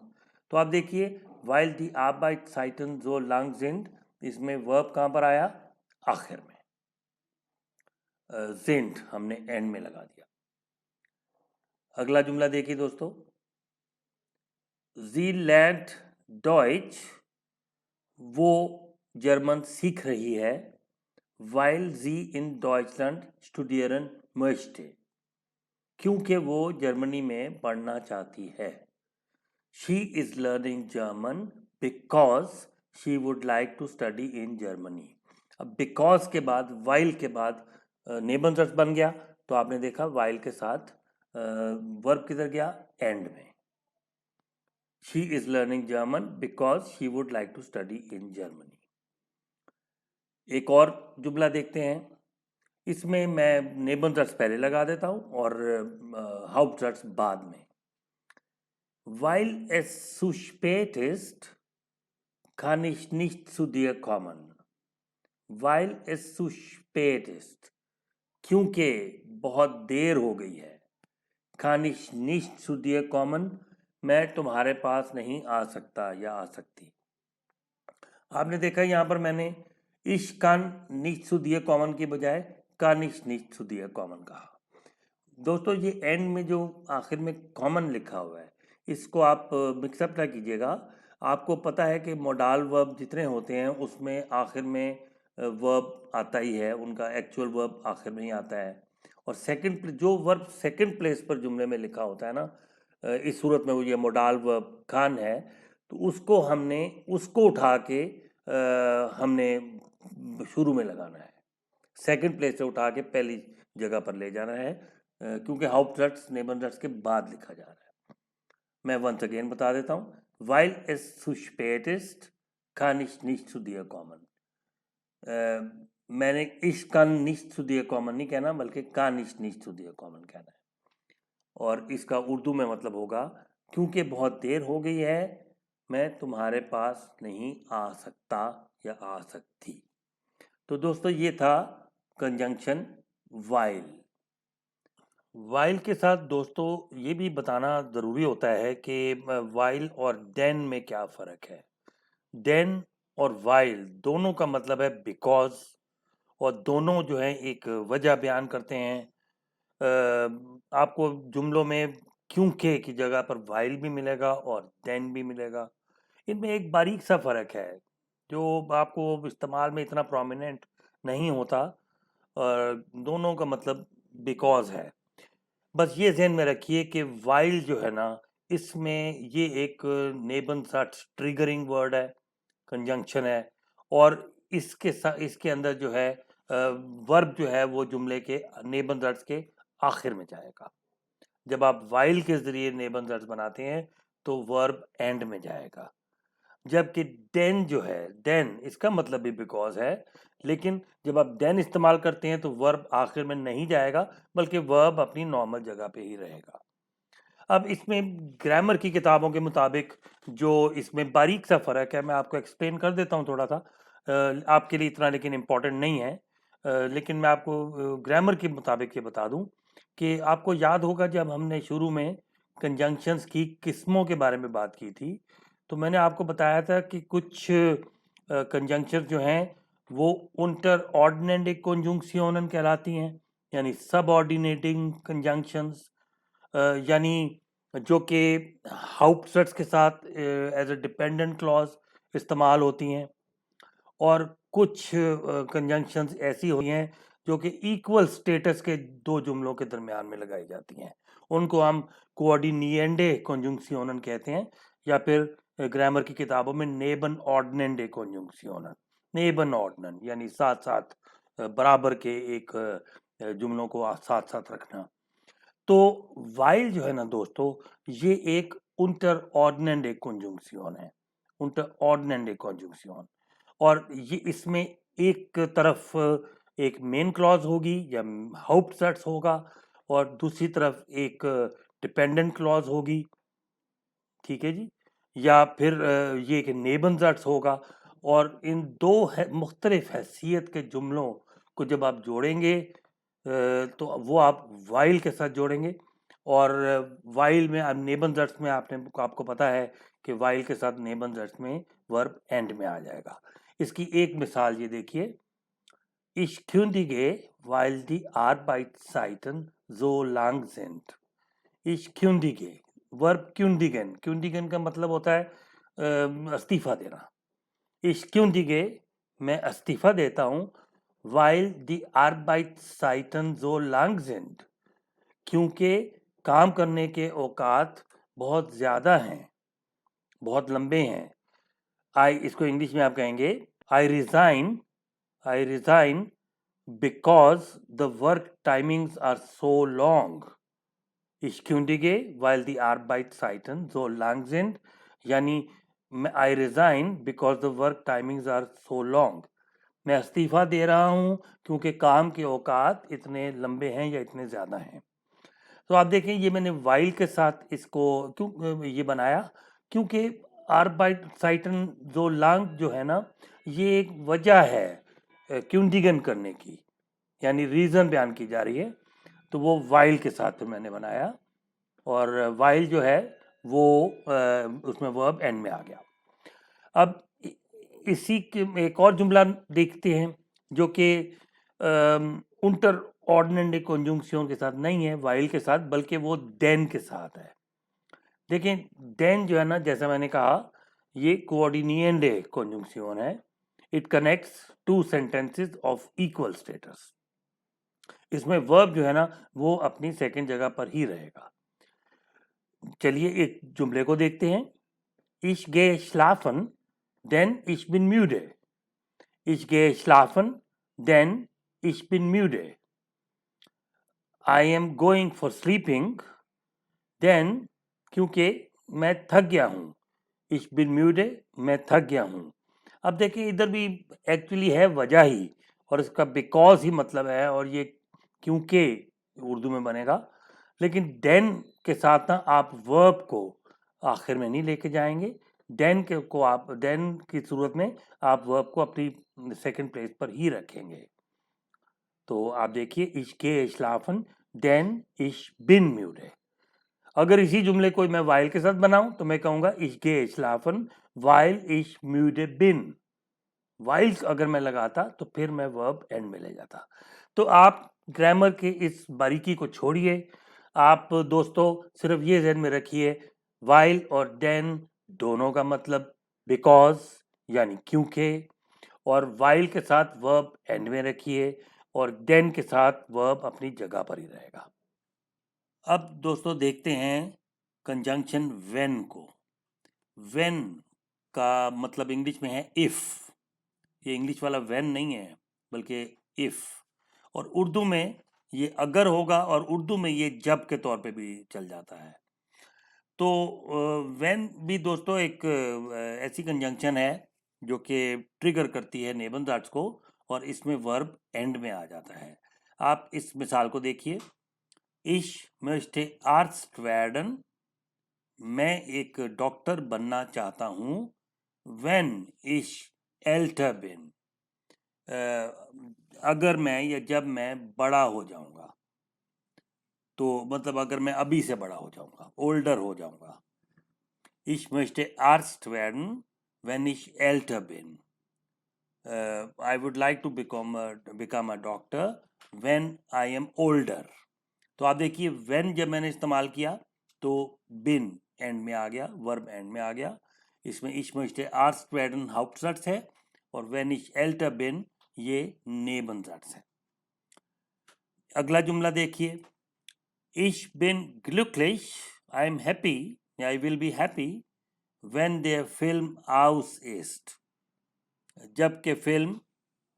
तो आप देखिए while the Arbeitszeiten so lang sind, इसमें वर्ब कहाँ पर आया, आखिर में। sind हमने एंड में लगा दिया। अगला जुमला देखिए दोस्तों, Sie lernt Deutsch, वो जर्मन सीख रही है, weil sie in Deutschland studieren möchte, क्योंकि वो जर्मनी में पढ़ना चाहती है। She is learning German because she would like to study in Germany। अब because के बाद while के बाद नेबनज़ट्स बन गया, तो आपने देखा while के साथ वर्ब किधर गया, एंड में। She is learning German because she would like to study in Germany। एक और जुमला देखते हैं, इसमें मैं नेबनज़ट्स पहले लगा देता हूँ और हाउप्टज़ट्स बाद में। Weil es zu spät ist, kann ich nicht zu dir kommen। Weil es zu spät ist, क्योंकि बहुत देर हो गई है। kann ich nicht zu dir kommen, मैं तुम्हारे पास नहीं आ सकता या आ सकती। आपने देखा यहाँ पर मैंने ich kann nicht zu dir kommen की बजाय kann ich nicht zu dir kommen कहा। दोस्तों ये एंड में जो आखिर में कॉमन लिखा हुआ है, इसको आप मिक्सअप ना कीजिएगा। आपको पता है कि मोडाल वर्ब जितने होते हैं उसमें आखिर में वर्ब आता ही है, उनका एक्चुअल वर्ब आखिर में ही आता है। और सेकंड जो वर्ब सेकंड प्लेस पर जुमले में लिखा होता है ना, इस सूरत में वो ये मोडाल वर्ब खान है, तो उसको हमने उसको उठा के हमने शुरू में लगाना है, सेकंड प्लेस से उठा के पहली जगह पर ले जाना है, क्योंकि हाउप्टज़ट्स नेबनज़ट्स के बाद लिखा जा रहा है। मैं वंस अगेन बता देता हूँ, weil es zu spät ist, kann ich nicht zu dir kommen। मैंने ich kann nicht zu dir kommen नहीं कहना, बल्कि kann ich nicht zu dir kommen कहना है। और इसका उर्दू में मतलब होगा, क्योंकि बहुत देर हो गई है मैं तुम्हारे पास नहीं आ सकता या आ सकती। तो दोस्तों ये था कंजंक्शन वाइल। वाइल के साथ दोस्तों ये भी बताना ज़रूरी होता है कि वाइल और देन में क्या फ़र्क है। देन और वाइल दोनों का मतलब है बिकॉज, और दोनों जो है एक वजह बयान करते हैं। आपको जुमलों में क्योंकि की जगह पर वाइल भी मिलेगा और देन भी मिलेगा। इनमें एक बारीक सा फ़र्क है जो आपको इस्तेमाल में इतना प्रोमिनेंट नहीं होता, और दोनों का मतलब बिकॉज है। बस ये ज़हन में रखिए कि वाइल जो है ना, इसमें ये एक नेबनसाट ट्रिगरिंग वर्ड है, कंजंक्शन है, और इसके अंदर जो है वर्ब जो है वो जुमले के नेबनसाट्स के आखिर में जाएगा। जब आप वाइल के ज़रिए नेबनसाट्स बनाते हैं तो वर्ब एंड में जाएगा। जबकि देन जो है, देन इसका मतलब भी बिकॉज है, लेकिन जब आप देन इस्तेमाल करते हैं तो वर्ब आखिर में नहीं जाएगा, बल्कि वर्ब अपनी नॉर्मल जगह पे ही रहेगा। अब इसमें ग्रामर की किताबों के मुताबिक जो इसमें बारीक सा फ़र्क है, मैं आपको एक्सप्लेन कर देता हूँ थोड़ा सा। आपके लिए इतना लेकिन इम्पोर्टेंट नहीं है, लेकिन मैं आपको ग्रामर के मुताबिक ये बता दूँ कि आपको याद होगा जब हमने शुरू में कंजंक्शंस की किस्मों के बारे में बात की थी, तो मैंने आपको बताया था कि कुछ कंजंक्शंस जो हैं वो इंटर ऑर्डिनेट कंजुंक्शनन कहलाती हैं, यानी सबऑर्डिनेटिंग कंजंक्शंस, यानी जो कि हाउपसेट्स के साथ एज अ डिपेंडेंट क्लॉज इस्तेमाल होती हैं। और कुछ कंजंक्शंस ऐसी हुई हैं जो कि इक्वल स्टेटस के दो जुमलों के दरमियान में लगाई जाती हैं, उनको हम कोऑर्डिनिएंडे कंजुंक्शनन कहते हैं, या फिर ग्रामर की किताबों में नेबन ऑर्डिनेंडे कंजुंक्शनन। नेबन ऑर्डिनन यानी साथ साथ बराबर के एक जुमलों को साथ साथ रखना। तो वाइल जो है ना दोस्तों, ये एक इंटर ऑर्डिनेंडे कंजुंक्शन है, इंटर ऑर्डिनेंडे कंजुंक्शन। और ये इसमें एक तरफ एक मेन क्लॉज होगी या हाउपसेट्स होगा, और दूसरी तरफ एक डिपेंडेंट क्लॉज होगी, ठीक है जी, या फिर ये एक नेबनज़र्ट्स होगा। और इन दो मुख्तलिफ हैसियत के जुमलों को जब आप जोड़ेंगे तो वो आप वाइल के साथ जोड़ेंगे। और वाइल में अब नेबनज़र्ट्स में आपको पता है कि वाइल के साथ नेबनज़र्ट्स में वर्ब एंड में आ जाएगा। इसकी एक मिसाल ये देखिए, Ich kündige, weil die Arbeitszeiten so lang sind. Ich kündige, verb kündigen, kündigen का मतलब होता है इस्तीफा देना। Ich kündige, मैं इस्तीफा देता हूँ, weil die Arbeitszeiten so lang sind, क्योंकि काम करने के औकात बहुत ज़्यादा हैं, बहुत लंबे हैं। इसको इंग्लिश में आप कहेंगे I resign because the work timings are so long. Ich kündige, weil die Arbeitszeiten so lang sind, यानी I resign because the work timings are so long. मैं इस्तीफा दे रहा हूँ क्योंकि काम के औकात इतने लंबे हैं या इतने ज़्यादा हैं। तो आप देखें ये मैंने वाइल के साथ इसको क्यों ये बनाया, क्योंकि आर्बाइटसाइटन जो लांग जो है ना, ये एक वजह है क्यूंडिगन करने की, यानी रीज़न बयान की जा रही है, तो वो वाइल के साथ मैंने बनाया। और वाइल जो है वो उसमें वर्ब एंड में आ गया। अब इसी के एक और जुमला देखते हैं जो कि इंटर ऑर्डिनेंट कंजुंक्शन के साथ नहीं है, वाइल के साथ, बल्कि वो देन के साथ है। देखिए देन जो है ना, जैसा मैंने कहा, ये कोऑर्डिनिएंट कंजुंक्शन है। It connects two sentences of equal status. इसमें वर्ब जो है ना वो अपनी सेकंड जगह पर ही रहेगा। चलिए एक जुमले को देखते हैं। Ich gehe schlafen, denn ich bin müde. Ich gehe schlafen, denn ich bin müde. I am going for sleeping, then क्योंकि मैं थक गया हूँ। Ich bin müde, मैं थक गया हूँ। अब देखिए इधर भी एक्चुअली है वजह ही, और इसका बिकॉज ही मतलब है, और ये क्योंकि उर्दू में बनेगा। लेकिन देन के साथ ना आप वर्ब को आखिर में नहीं लेके जाएंगे, देन की सूरत में आप वर्ब को अपनी सेकंड प्लेस पर ही रखेंगे। तो आप देखिए, ich gehe schlafen, denn ich bin müde। अगर इसी जुमले को मैं while के साथ बनाऊं तो मैं कहूंगा ich gehe schlafen, while ich müde bin। while अगर मैं लगाता तो फिर मैं वर्ब एंड में ले जाता। तो आप ग्रामर के इस बारीकी को छोड़िए, आप दोस्तों सिर्फ ये ध्यान में रखिए, while और then दोनों का मतलब because यानी क्योंकि, और while के साथ वर्ब एंड में रखिए और then के साथ वर्ब अपनी जगह पर ही रहेगा। अब दोस्तों देखते हैं कंजंक्शन when को। when का मतलब इंग्लिश में है if। ये इंग्लिश वाला when नहीं है बल्कि if। और उर्दू में ये अगर होगा और उर्दू में ये जब के तौर पे भी चल जाता है। तो when भी दोस्तों एक ऐसी कंजंक्शन है जो कि ट्रिगर करती है नेबनजाट्स को, और इसमें वर्ब एंड में आ जाता है। आप इस मिसाल को देखिए, Ich möchte Arzt werden, मैं एक डॉक्टर बनना चाहता हूँ। When ich älter bin, अगर मैं या जब मैं बड़ा हो जाऊंगा। तो मतलब अगर मैं अभी से बड़ा हो जाऊंगा, ओल्डर हो जाऊंगा। Ich möchte Arzt werden, when ich älter bin. I would like to become a doctor when I am older. तो आप देखिए when जब मैंने इस्तेमाल किया तो bin एंड में आ गया, वर्ब एंड में आ गया। इसमें ich möchte Arzt werden Hauptsatz है और when ich älter bin ये Nebensatz है। अगला जुमला देखिए, Ich bin glücklich, I am happy, I will be happy when der Film aus ist। जबकि फिल्म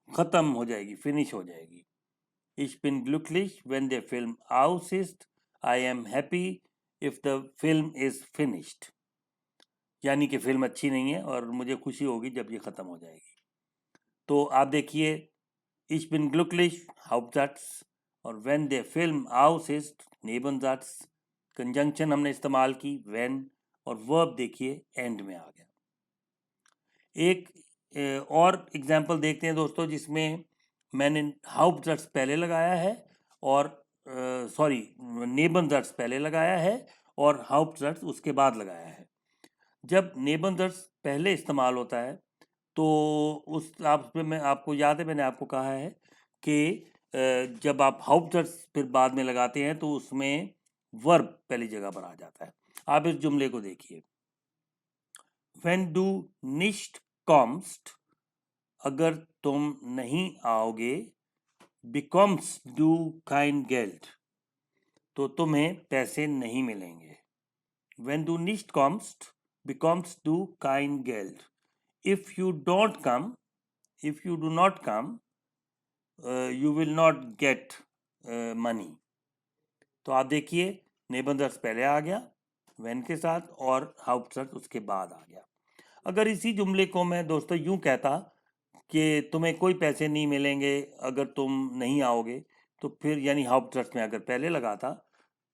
खत्म हो जाएगी, फिनिश हो जाएगी। Ich bin glücklich, wenn der Film aus ist. I am happy if the film is finished। यानी कि film अच्छी नहीं है और मुझे खुशी होगी जब ये खत्म हो जाएगी। तो आप देखिए, Ich bin glücklich Hauptsatz और when der Film aus ist Nebensatz। Conjunction हमने इस्तेमाल की when और वर्ब देखिए एंड में आ गया। एक और एग्जाम्पल देखते हैं दोस्तों जिसमें मैंने हाउप्टसट्स पहले लगाया है और नेबनसट्स पहले लगाया है और हाउप्टसट्स उसके बाद लगाया है। जब नेबनसट्स पहले इस्तेमाल होता है तो उस आप पे मैं आपको याद है मैंने आपको कहा है कि जब आप हाउप्टसट्स फिर बाद में लगाते हैं तो उसमें वर्ब पहली जगह पर आ जाता है। आप इस जुमले को देखिए, When du nicht kommst, अगर तुम नहीं आओगे, bekommst du kein Geld, तो तुम्हें पैसे नहीं मिलेंगे। When du nicht kommst, bekommst du kein Geld। If you don't come, if you do not come, you will not get money। तो आप देखिए नेबनसट्स पहले आ गया when के साथ और हाउप्टसट्स उसके बाद आ गया। अगर इसी जुमले को मैं दोस्तों यूं कहता कि तुम्हें कोई पैसे नहीं मिलेंगे अगर तुम नहीं आओगे, तो फिर यानी हाउप्टसट्स में अगर पहले लगाता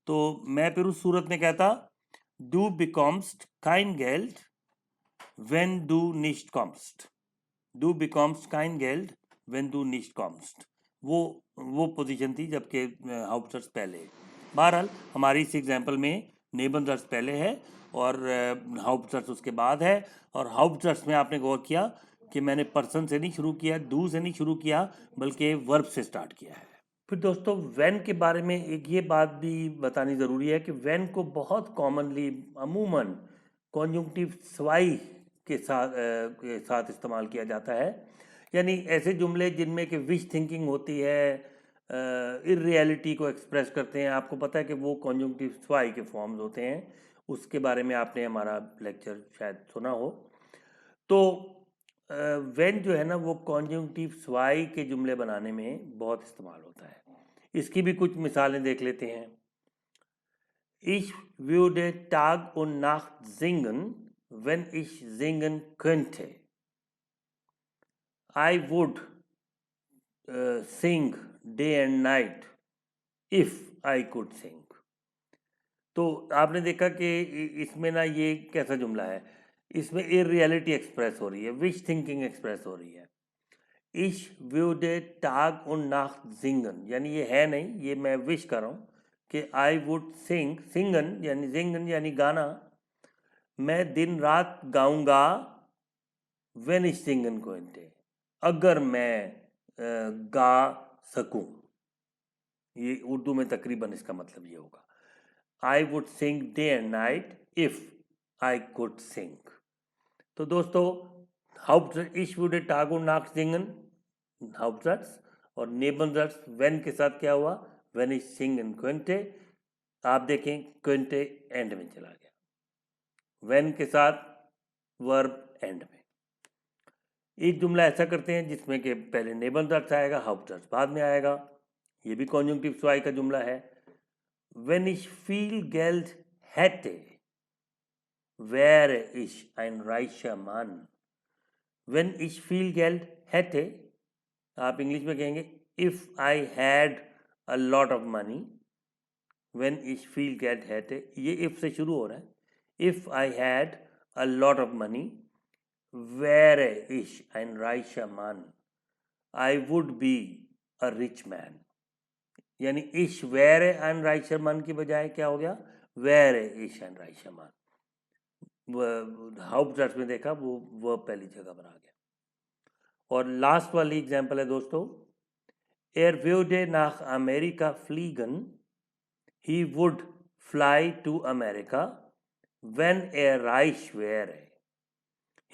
तो मैं फिर उस सूरत में कहता du bekommst kein Geld when du nicht kommst। du bekommst kein Geld when du nicht kommst। वो पोजीशन थी जबकि हाउप्टसट्स पहले। बहरहाल हमारी इस एग्जांपल में नेबनसट्स पहले है और हाउप्टसट्स उसके बाद है। और हाउप्टसट्स में आपने गौर किया कि मैंने पर्सन से नहीं शुरू किया, डू से नहीं शुरू किया, बल्कि वर्ब से स्टार्ट किया है। फिर दोस्तों वैन के बारे में एक ये बात भी बतानी ज़रूरी है कि वैन को बहुत कॉमनली अमूमन कॉन्जुंक्टिव स्वाई के साथ इस्तेमाल किया जाता है। यानी ऐसे जुमले जिनमें कि विश थिंकिंग होती है, इर्रियलिटी को एक्सप्रेस करते हैं। आपको पता है कि वो कॉन्जुंक्टिव स्वाई के फॉर्म्स होते हैं, उसके बारे में आपने हमारा लेक्चर शायद सुना हो। तो वेन जो है ना वो कॉन्जुंक्टिव स्वाई के जुमले बनाने में बहुत इस्तेमाल होता है। इसकी भी कुछ मिसालें देख लेते हैं। Ich würde Tag und Nacht singen, wenn ich singen könnte। I would sing day and night if I could sing। तो आपने देखा कि इसमें ना ये कैसा जुमला है, इसमें इररियलिटी एक्सप्रेस हो रही है, विश थिंकिंग एक्सप्रेस हो रही है। इश würde टाग und नाcht singen, यानी ये है नहीं, ये मैं विश कर रहा हूँ कि आई वुड सिंग, सिंगन यानी जिंगन यानी गाना, मैं दिन रात गाऊंगा, wenn ich singen könnte, अगर मैं गा सकूं। ये उर्दू में तकरीबन इसका मतलब ये होगा, I would Singh day and night if I could sing. तो दोस्तों, हाउप्ट इश वुड टागुर नाक सिंगन हाउप्ट्स और नेबनर्स वेन के साथ क्या हुआ, वेन इज सिंग इन क्वेंटे। आप देखें क्वेंटे एंड में चला गया, वेन के साथ वर्ब एंड में। एक जुमला ऐसा करते हैं जिसमें कि पहले नेबनर्स आएगा, हाउप्ट्स बाद में आएगा। ये भी कॉन्जुंक्टिव स्वाई का जुमला है। Wenn ich viel Geld hätte, wäre ich ein reicher Mann. Wenn ich viel Geld hätte, आप इंग्लिश में कहेंगे if I had a lot of money. When ich viel Geld hätte, ये if से शुरू हो रहा है। If I had a lot of money, wäre ich ein reicher Mann. I would be a rich man. यानी इश where N राइशरमान की बजाय क्या हो गया, वेर इश एन राइशरमान। हाउप्ट्स में देखा वो पहली जगह पर आ गया। और लास्ट वाली एग्जांपल है दोस्तों, एर würde nach Amerika fliegen, he would fly to America when er reich wäre.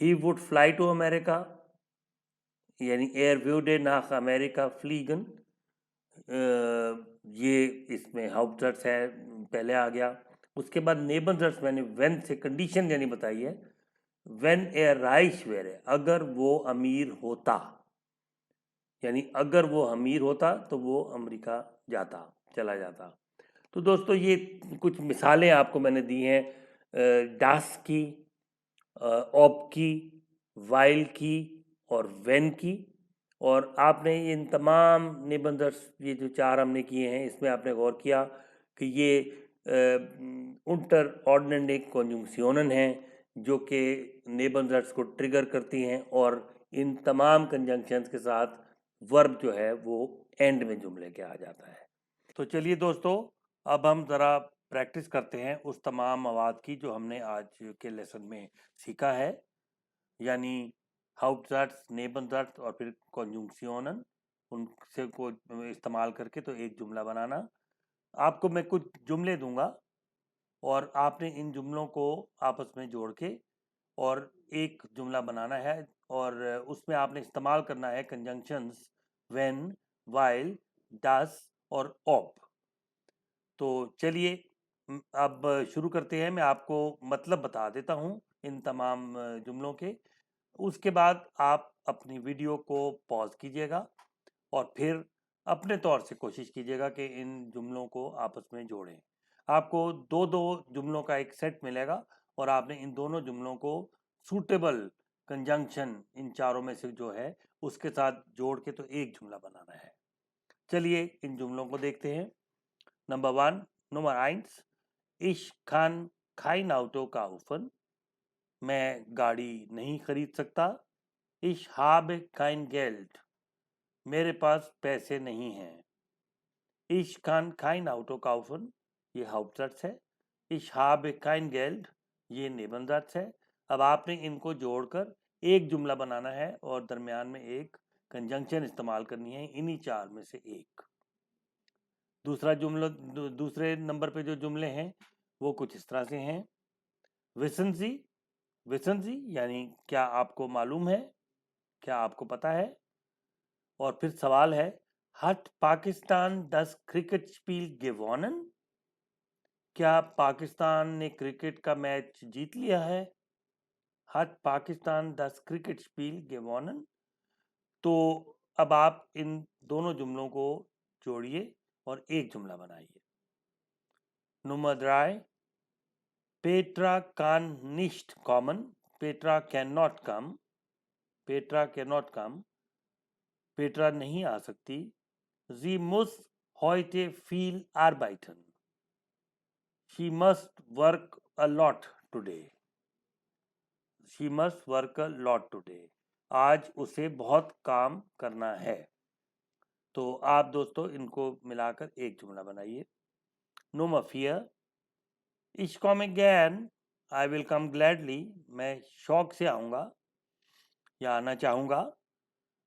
He would fly to America यानी एर würde nach Amerika fliegen, ये इसमें हाउप्ट्स है, पहले आ गया। उसके बाद नेबनर्स मैंने वेन से कंडीशन यानी बताई है, वेन ए राइश वेर है, अगर वो अमीर होता, यानी अगर वो अमीर होता तो वो अमेरिका जाता, चला जाता। तो दोस्तों, ये कुछ मिसालें आपको मैंने दी हैं डास की, ऑप की, वाइल की और वेन की। और आपने इन तमाम निबंधर्स, ये जो चार हमने किए हैं, इसमें आपने गौर किया कि ये उल्टर ऑर्डिनेट कॉन्जुंक्शनन हैं जो कि निबंधर्स को ट्रिगर करती हैं, और इन तमाम कंजंक्शंस के साथ वर्ब जो है वो एंड में जुमले के आ जाता है। तो चलिए दोस्तों, अब हम ज़रा प्रैक्टिस करते हैं उस तमाम मवाद की जो हमने आज के लेसन में सीखा है, यानी हाउप्ट्स, नेबनर्स और फिर कॉन्जुंक्शनन, उनसे को इस्तेमाल करके तो एक जुमला बनाना। आपको मैं कुछ जुमले दूंगा और आपने इन जुमलों को आपस में जोड़ के और एक जुमला बनाना है, और उसमें आपने इस्तेमाल करना है कंजंक्शंस व्हेन, व्हाइल, डस और ऑप। तो चलिए अब शुरू करते हैं। मैं आपको मतलब बता देता हूँ इन तमाम जुमलों के, उसके बाद आप अपनी वीडियो को पॉज कीजिएगा और फिर अपने तौर से कोशिश कीजिएगा कि इन जुमलों को आपस में जोड़ें। आपको दो दो जुमलों का एक सेट मिलेगा और आपने इन दोनों जुमलों को सूटेबल कंजंक्शन इन चारों में से जो है उसके साथ जोड़ के तो एक जुमला बनाना है। चलिए इन जुमलों को देखते हैं। Number 1, number 1, Ich kann kein Auto kaufen. मैं गाड़ी नहीं खरीद सकता। Ich habe kein Geld. मेरे पास पैसे नहीं हैं। Ich kann kein Auto kaufen, ये हाउप्ट्स है। Ich habe kein Geld, ये नेबनर्स है। अब आपने इनको जोड़कर एक जुमला बनाना है और दरमियान में एक कंजंक्शन इस्तेमाल करनी है, इन्हीं चार में से एक। दूसरा जुमला, दूसरे नंबर पे जो जुमले हैं वो कुछ इस तरह से हैं। विसन सी, विसन सी यानी क्या आपको मालूम है, क्या आपको पता है। और फिर सवाल है, हट पाकिस्तान 10 क्रिकेट स्पील gewonnen, क्या पाकिस्तान ने क्रिकेट का मैच जीत लिया है। हट पाकिस्तान 10 क्रिकेट स्पील gewonnen। तो अब आप इन दोनों जुमलों को जोड़िए और एक जुमला बनाइए। Number 3, Petra kann nicht kommen, Petra can not come, Petra can not come, Petra नहीं आ सकती। Sie muss heute viel arbeiten, she must work a lot today। She must work a lot today, आज उसे बहुत काम करना है। तो आप दोस्तों इनको मिलाकर एक जुमला बनाइए। No more fear, ich komme gern, I will come gladly, मैं शौक से आऊँगा या आना चाहूँगा।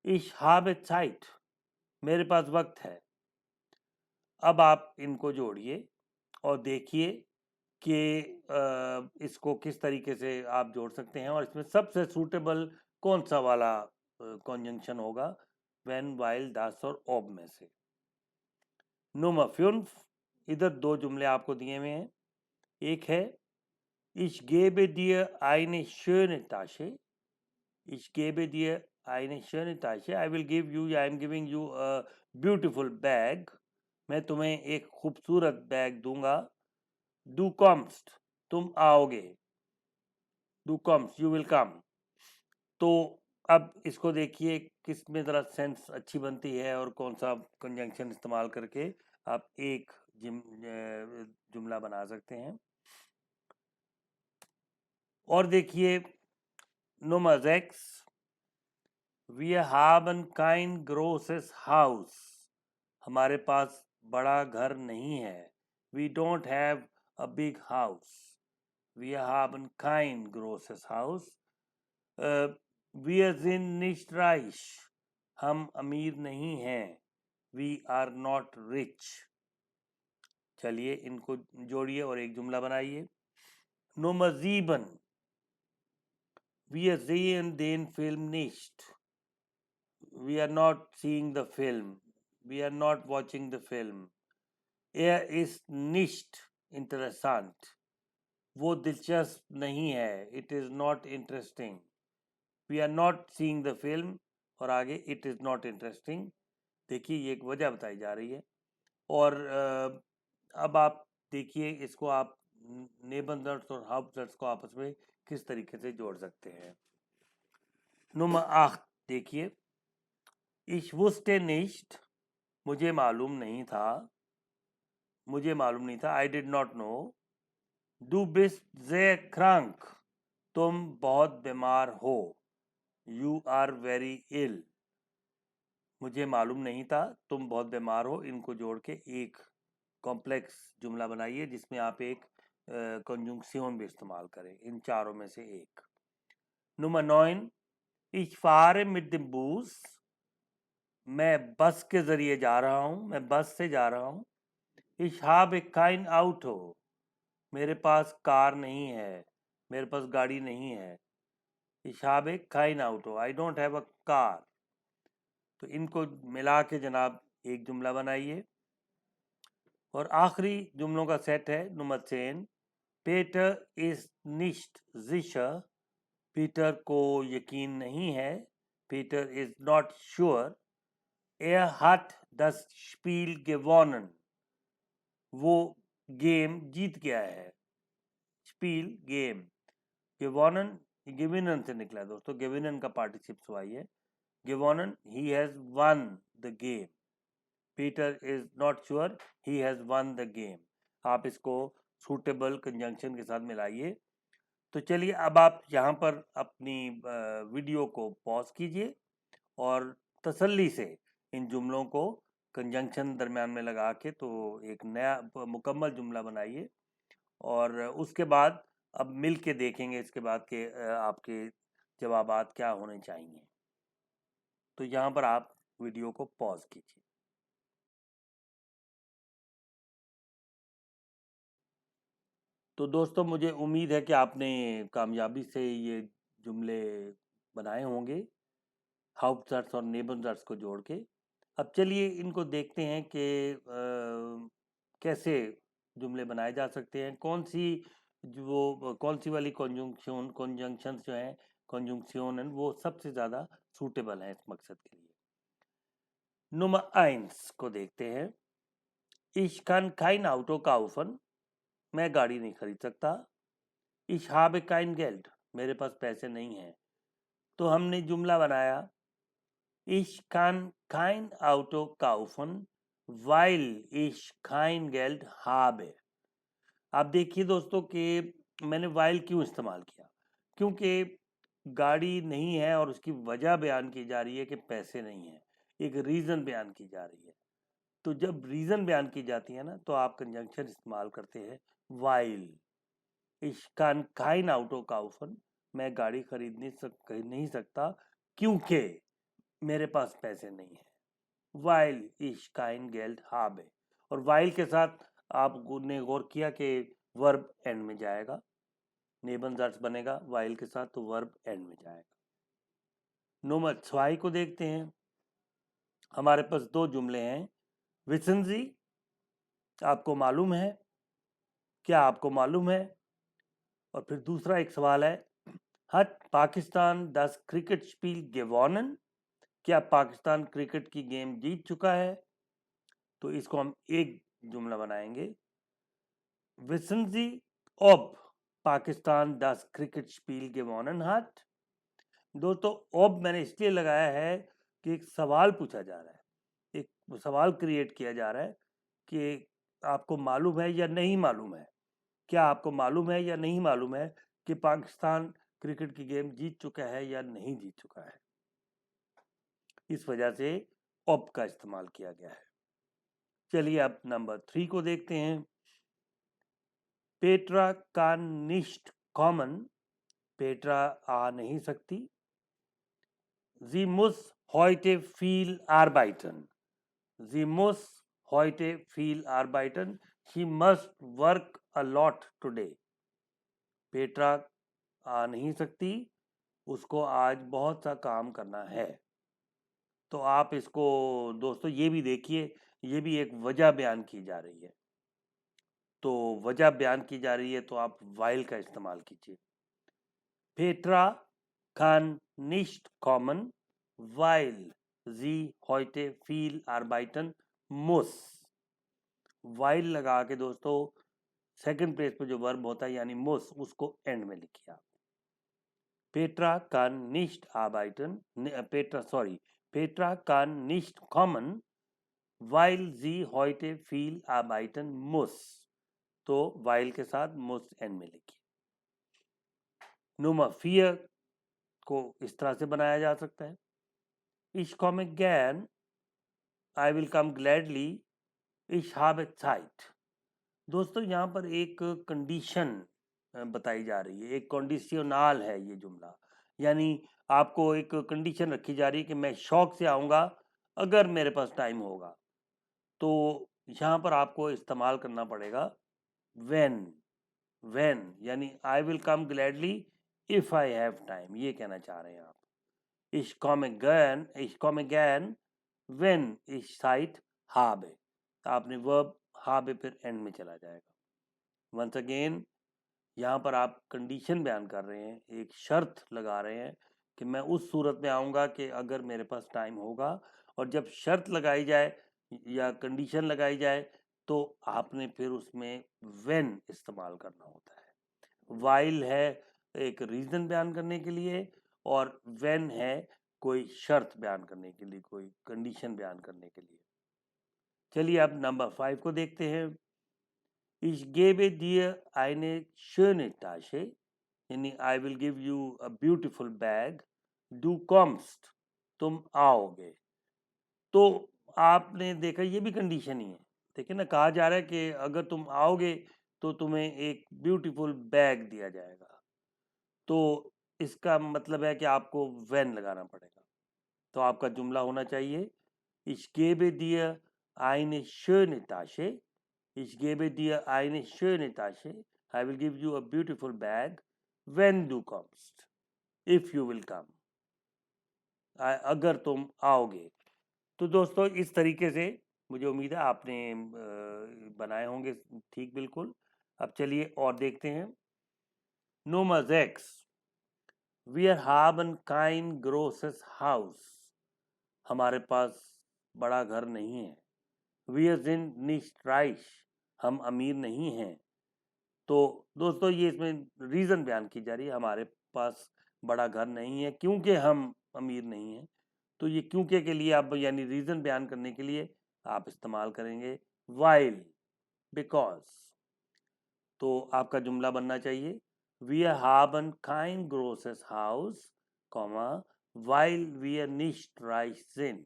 ich habe Zeit, मेरे पास वक्त है। अब आप इनको जोड़िए और देखिए कि इसको किस तरीके से आप जोड़ सकते हैं और इसमें सबसे सूटेबल कौन सा वाला कॉन्जंक्शन होगा व्हेन, वाइल, दास और ऑब में से। नुमा फ्यून्फ, इधर दो जुमले आपको दिए हुए हैं। एक है Ich gebe dir eine schöne Tasche. Ich gebe dir eine schöne Tasche. I will give you, I am giving you a beautiful bag. मैं तुम्हें एक खूबसूरत बैग दूंगा। Du kommst, तुम आओगे। Du kommst, you will come. तो अब इसको देखिए किस में ज़रा सेंस अच्छी बनती है और कौन सा कंजंक्शन इस्तेमाल करके आप एक जुमला बना सकते हैं। और देखिए Nummer 6, wir haben kein großes Haus, हमारे पास बड़ा घर नहीं है। We don't have a big house. Wir haben kein großes Haus. Wir sind nicht reich, हम अमीर नहीं हैं। We are not rich. चलिए इनको जोड़िए और एक जुमला बनाइए। Nummer 7, wir sehen den Film nicht. We are not seeing the film. We are not watching the film. Er ist nicht interessant. वो दिलचस्प नहीं है। It is not interesting. We are not seeing the film और आगे it is not interesting। देखिए ये एक वजह बताई जा रही है। और अब आप देखिए इसको आप नेबनजर्स और हाउपजर्स को आपस में किस तरीके से जोड़ सकते हैं। Nummer 8 देखिए, Ich wusste nicht, मुझे मालूम नहीं था। मुझे मालूम नहीं था, I did not no. Du bist sehr krank, तुम बहुत बीमार हो। You are very ill, मुझे मालूम नहीं था तुम बहुत बीमार हो। इनको जोड़ के एक कॉम्प्लेक्स जुमला बनाइए जिसमें आप एक कंजुंक्शन भी इस्तेमाल करें, इन चारों में से एक। Nummer 9, ich fahre mit dem Bus, मैं बस के जरिए जा रहा हूँ, मैं बस से जा रहा हूँ। Ich habe kein Auto, मेरे पास कार नहीं है, मेरे पास गाड़ी नहीं है। Ich habe kein Auto, I don't have a car. तो इनको मिला के जनाब एक जुमला बनाइए। और आखिरी जुमलों का सेट है number 10, Peter is nicht sicher, Peter को यकीन नहीं है। Peter is not sure. Er hat das Spiel gewonnen, वो गेम जीत गया है। स्पील गेम, gewonnen gewinnen से निकला दोस्तों, gewinnen का पार्टिसिप हुआ है। gewonnen, he has won the game. Peter is not sure, he has won the game. आप इसको सूटेबल कंजंक्शन के साथ मिलाइए। तो चलिए अब आप यहाँ पर अपनी वीडियो को पॉज कीजिए और तसल्ली से इन जुमलों को कंजंक्शन दरमियान में लगा के तो एक नया मुकम्मल जुमला बनाइए। और उसके बाद अब मिल के देखेंगे इसके बाद के आपके जवाबात क्या होने चाहिए। तो यहाँ पर आप वीडियो को पॉज कीजिए। तो दोस्तों मुझे उम्मीद है कि आपने कामयाबी से ये जुमले बनाए होंगे हाउपजर्स और नेबनजर्स को जोड़ के। अब चलिए इनको देखते हैं कि कैसे जुमले बनाए जा सकते हैं, कौन सी वाली कॉन्जंक्शंस जो हैं कॉन्जुंक्शन वो सबसे ज़्यादा सूटेबल हैं इस मकसद के लिए। Nummer 1 को देखते हैं। Ich kann kein Auto kaufen, मैं गाड़ी नहीं खरीद सकता। Ich habe kein Geld, मेरे पास पैसे नहीं हैं। तो हमने जुमला बनाया Ich kann kein Auto kaufen, weil ich kein Geld habe। आप देखिए दोस्तों कि मैंने while क्यों इस्तेमाल किया, क्योंकि गाड़ी नहीं है और उसकी वजह बयान की जा रही है कि पैसे नहीं है, एक रीज़न बयान की जा रही है। तो जब रीज़न बयान की जाती है ना, तो आप कंजंक्शन इस्तेमाल करते हैं while. Ich kann kein Auto kaufen, मैं गाड़ी खरीद नहीं सकता क्योंकि मेरे पास पैसे नहीं है। While ich kein Geld habe, और वाइल के साथ आपने गौर किया कि वर्ब एंड में जाएगा, नेबनज़ाट्स बनेगा वाइल के साथ, तो वर्ब एंड में जाएगा। नंबर 2 को देखते हैं। हमारे पास 2 जुमले हैं। विसन जी, आपको मालूम है, क्या आपको मालूम है? और फिर दूसरा एक सवाल है, हट पाकिस्तान das Cricket-Spiel gewonnen, क्या पाकिस्तान क्रिकेट की गेम जीत चुका है? तो इसको हम एक जुमला बनाएंगे। Wissen Sie, ob Pakistan das Cricket-Spiel gewonnen hat? दोस्तों, ob मैंने इसलिए लगाया है कि एक सवाल पूछा जा रहा है, एक सवाल क्रिएट किया जा रहा है कि आपको मालूम है या नहीं मालूम है, क्या आपको मालूम है या नहीं मालूम है कि पाकिस्तान क्रिकेट की गेम जीत चुका है या नहीं जीत चुका है। इस वजह से ऑप का इस्तेमाल किया गया है। चलिए अब नंबर 3 को देखते हैं। पेट्रा का निश्ट कॉमन, पेट्रा आ नहीं सकती। जी मुस heute viel arbeiten, जी मुस heute viel arbeiten, she must work a lot today। Petra आ नहीं सकती, उसको आज बहुत सा काम करना है। तो आप इसको दोस्तों ये भी देखिए, ये भी एक वजह बयान की जा रही है। तो वजह बयान की जा रही है तो आप वाइल का इस्तेमाल कीजिए। Petra kann nicht kommen, weil sie heute viel arbeiten muss। While लगा के दोस्तों सेकंड प्लेस पे जो वर्ब होता है यानी muss, उसको एंड में लिखिए आप। Petra kann nicht arbeiten, Petra kann nicht kommen, weil sie heute viel arbeiten muss। तो while के साथ muss एंड में लिखिए। नंबर 4 को इस तरह से बनाया जा सकता है, Ich komme gern, I will come gladly, Ich habe Zeit। दोस्तों यहाँ पर एक कंडीशन बताई जा रही है, एक कंडीशनल है ये जुमला, यानी आपको एक कंडीशन रखी जा रही है कि मैं शौक से आऊँगा अगर मेरे पास टाइम होगा। तो यहाँ पर आपको इस्तेमाल करना पड़ेगा when, यानी आई will come gladly if I have time, ये कहना चाह रहे हैं आप। Ich komme gern when ich Zeit habe, आपने वर्ब habe फिर एंड में चला जाएगा। वंस अगेन यहाँ पर आप कंडीशन बयान कर रहे हैं, एक शर्त लगा रहे हैं कि मैं उस सूरत में आऊँगा कि अगर मेरे पास टाइम होगा। और जब शर्त लगाई जाए या कंडीशन लगाई जाए तो आपने फिर उसमें when इस्तेमाल करना होता है। while है एक रीज़न बयान करने के लिए और when है कोई शर्त बयान करने के लिए, कोई कंडीशन बयान करने के लिए। चलिए अब नंबर 5 को देखते हैं। Ich gebe dir eine schöne Tasche, यानी I will give you a beautiful bag, du kommst, तुम आओगे। तो आपने देखा ये भी कंडीशन ही है, देखिए ना, कहा जा रहा है कि अगर तुम आओगे तो तुम्हें एक ब्यूटीफुल बैग दिया जाएगा। तो इसका मतलब है कि आपको when लगाना पड़ेगा। तो आपका जुमला होना चाहिए, Ich gebe dir eine schöne Tasche, Ich gebe dir eine schöne Tasche, I will give you a beautiful bag when du kommst, if you will come, अगर तुम आओगे। तो दोस्तों इस तरीके से मुझे उम्मीद है आपने बनाए होंगे ठीक बिल्कुल। अब चलिए और देखते हैं। Nummer 6, wir haben kein großes Haus, हमारे पास बड़ा घर नहीं है। Wir sind nicht reich, हम अमीर नहीं हैं। तो दोस्तों ये इसमें रीज़न बयान की जा रही है, हमारे पास बड़ा घर नहीं है क्योंकि हम अमीर नहीं हैं। तो ये क्योंकि के लिए आप यानी रीज़न बयान करने के लिए आप इस्तेमाल करेंगे while, because। तो आपका जुमला बनना चाहिए, Wir haben kein großes Haus, while wir nicht reich sind.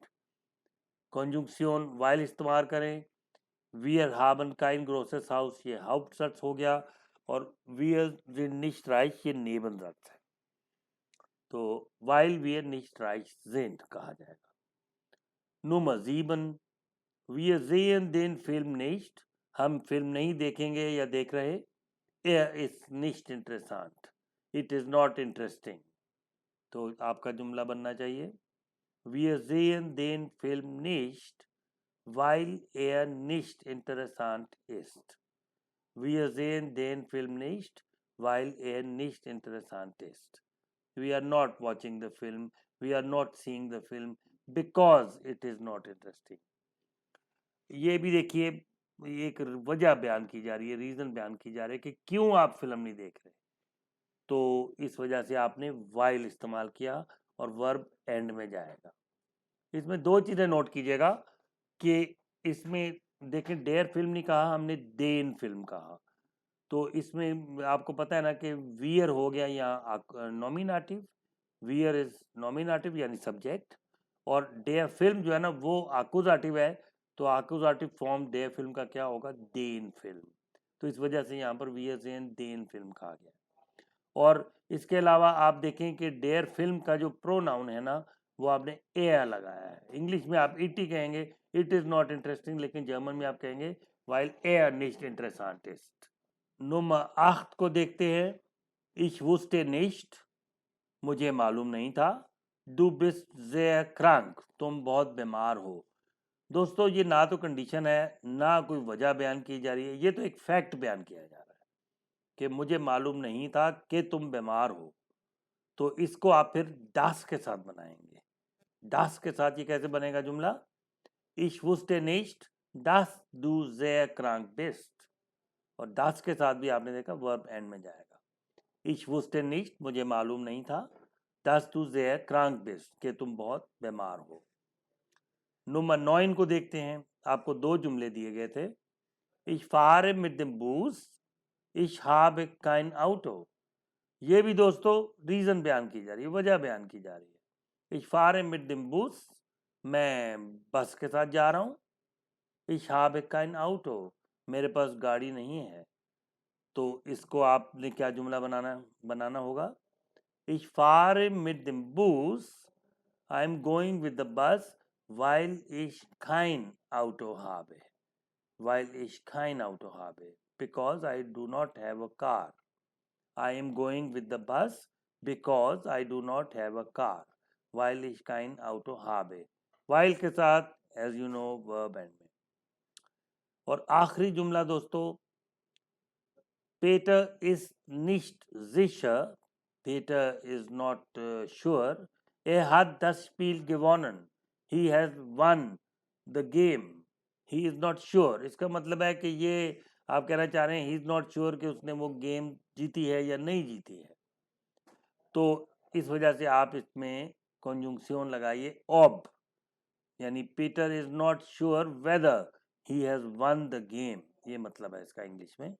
Conjunction while इस्तेमाल करें. Wir haben kein großes Haus, ये Hauptsatz हो गया, और wir sind nicht reich ये Nebensatz है. तो while wir nicht reich sind कहा जाएगा. Nummer 7. Wir sehen den Film nicht. हम फिल्म नहीं देखेंगे या देख रहे. Er ist nicht interessant. It is not interesting. तो आपका जुमला बनना चाहिए. Wir sehen den Film nicht, weil er nicht interessant ist. Wir sehen den Film nicht, weil er nicht interessant ist. We are not watching the film. We are not seeing the film because it is not interesting. ये भी देखिए, एक वजह बयान की जा रही है, रीजन बयान की जा रही है कि क्यों आप फिल्म नहीं देख रहे. तो इस वजह से आपने while इस्तेमाल किया और वर्ब एंड में जाएगा. इसमें दो चीजें नोट कीजिएगा कि इसमें देखें, डेयर फिल्म नहीं कहा हमने, देन फिल्म कहा. तो इसमें आपको पता है ना कि वियर हो गया यहाँ नॉमिनेटिव. वियर इज नॉमिनेटिव यानी सब्जेक्ट, और डेयर फिल्म जो है ना वो आकुजाटिव है. तो आकुजाटिव फॉर्म डेयर फिल्म का क्या होगा, देन फिल्म. तो इस वजह से यहाँ पर वियर देन देन फिल्म कहा गया. और इसके अलावा आप देखें कि डेयर फिल्म का जो प्रोनाउन है ना वो आपने एयर लगाया है. इंग्लिश में आप इट ही कहेंगे, इट इज नॉट इंटरेस्टिंग, लेकिन जर्मन में आप कहेंगे वाइल एयर निस्ट इंटरेस्टेंट ist. नंबर 8 को देखते हैं. Ich wusste nicht, मुझे मालूम नहीं था. Du bist sehr krank, तुम बहुत बीमार हो. दोस्तों ये ना तो कंडीशन है ना कोई वजह बयान की जा रही है, ये तो एक फैक्ट बयान किया जा रहा है कि मुझे मालूम नहीं था कि तुम बीमार हो. तो इसको आप फिर das के साथ बनाएंगे. das के साथ ये कैसे बनेगा जुमला, Ich wusste nicht, dass du sehr krank bist. और das के साथ भी आपने देखा वर्ब एंड में जाएगा. Ich wusste nicht, मुझे मालूम नहीं था, dass du sehr krank bist, कि तुम बहुत बीमार हो. नंबर 9 को देखते हैं. आपको दो जुमले दिए गए थे. Ich fahre mit dem Bus, ich habe kein Auto. ये भी दोस्तों रीजन बयान की जा रही है, वजह बयान की जा रही है. Ich fahre mit dem Bus, मैं बस के साथ जा रहा हूँ. Ich habe kein Auto, मेरे पास गाड़ी नहीं है. तो इसको आपने क्या जुमला बनाना होगा. Ich fahre mit dem Bus, I am going with the bus, weil ich kein Auto habe. Weil ich kein Auto habe, because I do not have a car. I am going with the bus because I do not have a car. Weil ich kein Auto habe. While के साथ as you know verb end में. और आखिरी जुमला दोस्तों, Peter is nicht sicher. Peter is not sure. Er hat das Spiel gewonnen. He has won the game. He is not sure. इसका मतलब है कि ये आप कहना चाह रहे हैं he is not sure कि उसने वो गेम जीती है या नहीं जीती है. तो इस वजह से आप इसमें कंजुंक्शन लगाइए ob, यानी Peter is not sure whether he has won the game. ये मतलब है इसका इंग्लिश में.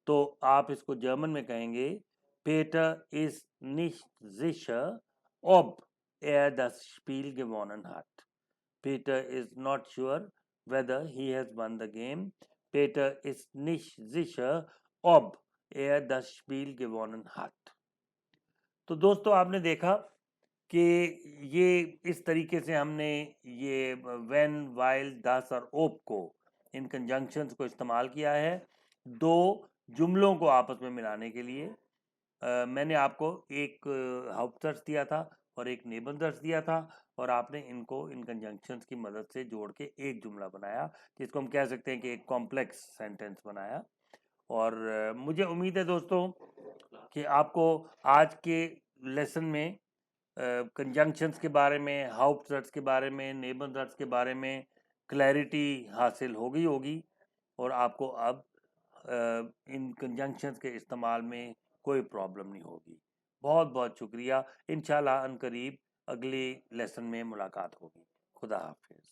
तो आप इसको जर्मन में कहेंगे Peter ist nicht sicher, ob das Spiel gewonnen hat. Peter is not sure whether he has won the game. Peter ist nicht sicher, ob das Spiel gewonnen hat. तो दोस्तों आपने देखा कि ये इस तरीके से हमने ये when, while, thus और op को, इन कंजंक्शंस को इस्तेमाल किया है दो जुमलों को आपस में मिलाने के लिए. मैंने आपको एक हाउप्टर्स दिया था और एक नेबंदर्स दिया था, और आपने इनको इन कंजंक्शंस की मदद से जोड़ के एक जुमला बनाया, जिसको हम कह सकते हैं कि एक कॉम्प्लेक्स सेंटेंस बनाया. और मुझे उम्मीद है दोस्तों कि आपको आज के लेसन में कंजंक्शंस के बारे में, हाउप्टर्स के बारे में, नेबंदर्स के बारे में क्लैरिटी हासिल हो गई होगी, और आपको अब इन कंजंक्शंस के इस्तेमाल में कोई प्रॉब्लम नहीं होगी. बहुत बहुत शुक्रिया. इंशाल्लाह अनकरीब अगले लेसन में मुलाकात होगी. खुदा हाफिज.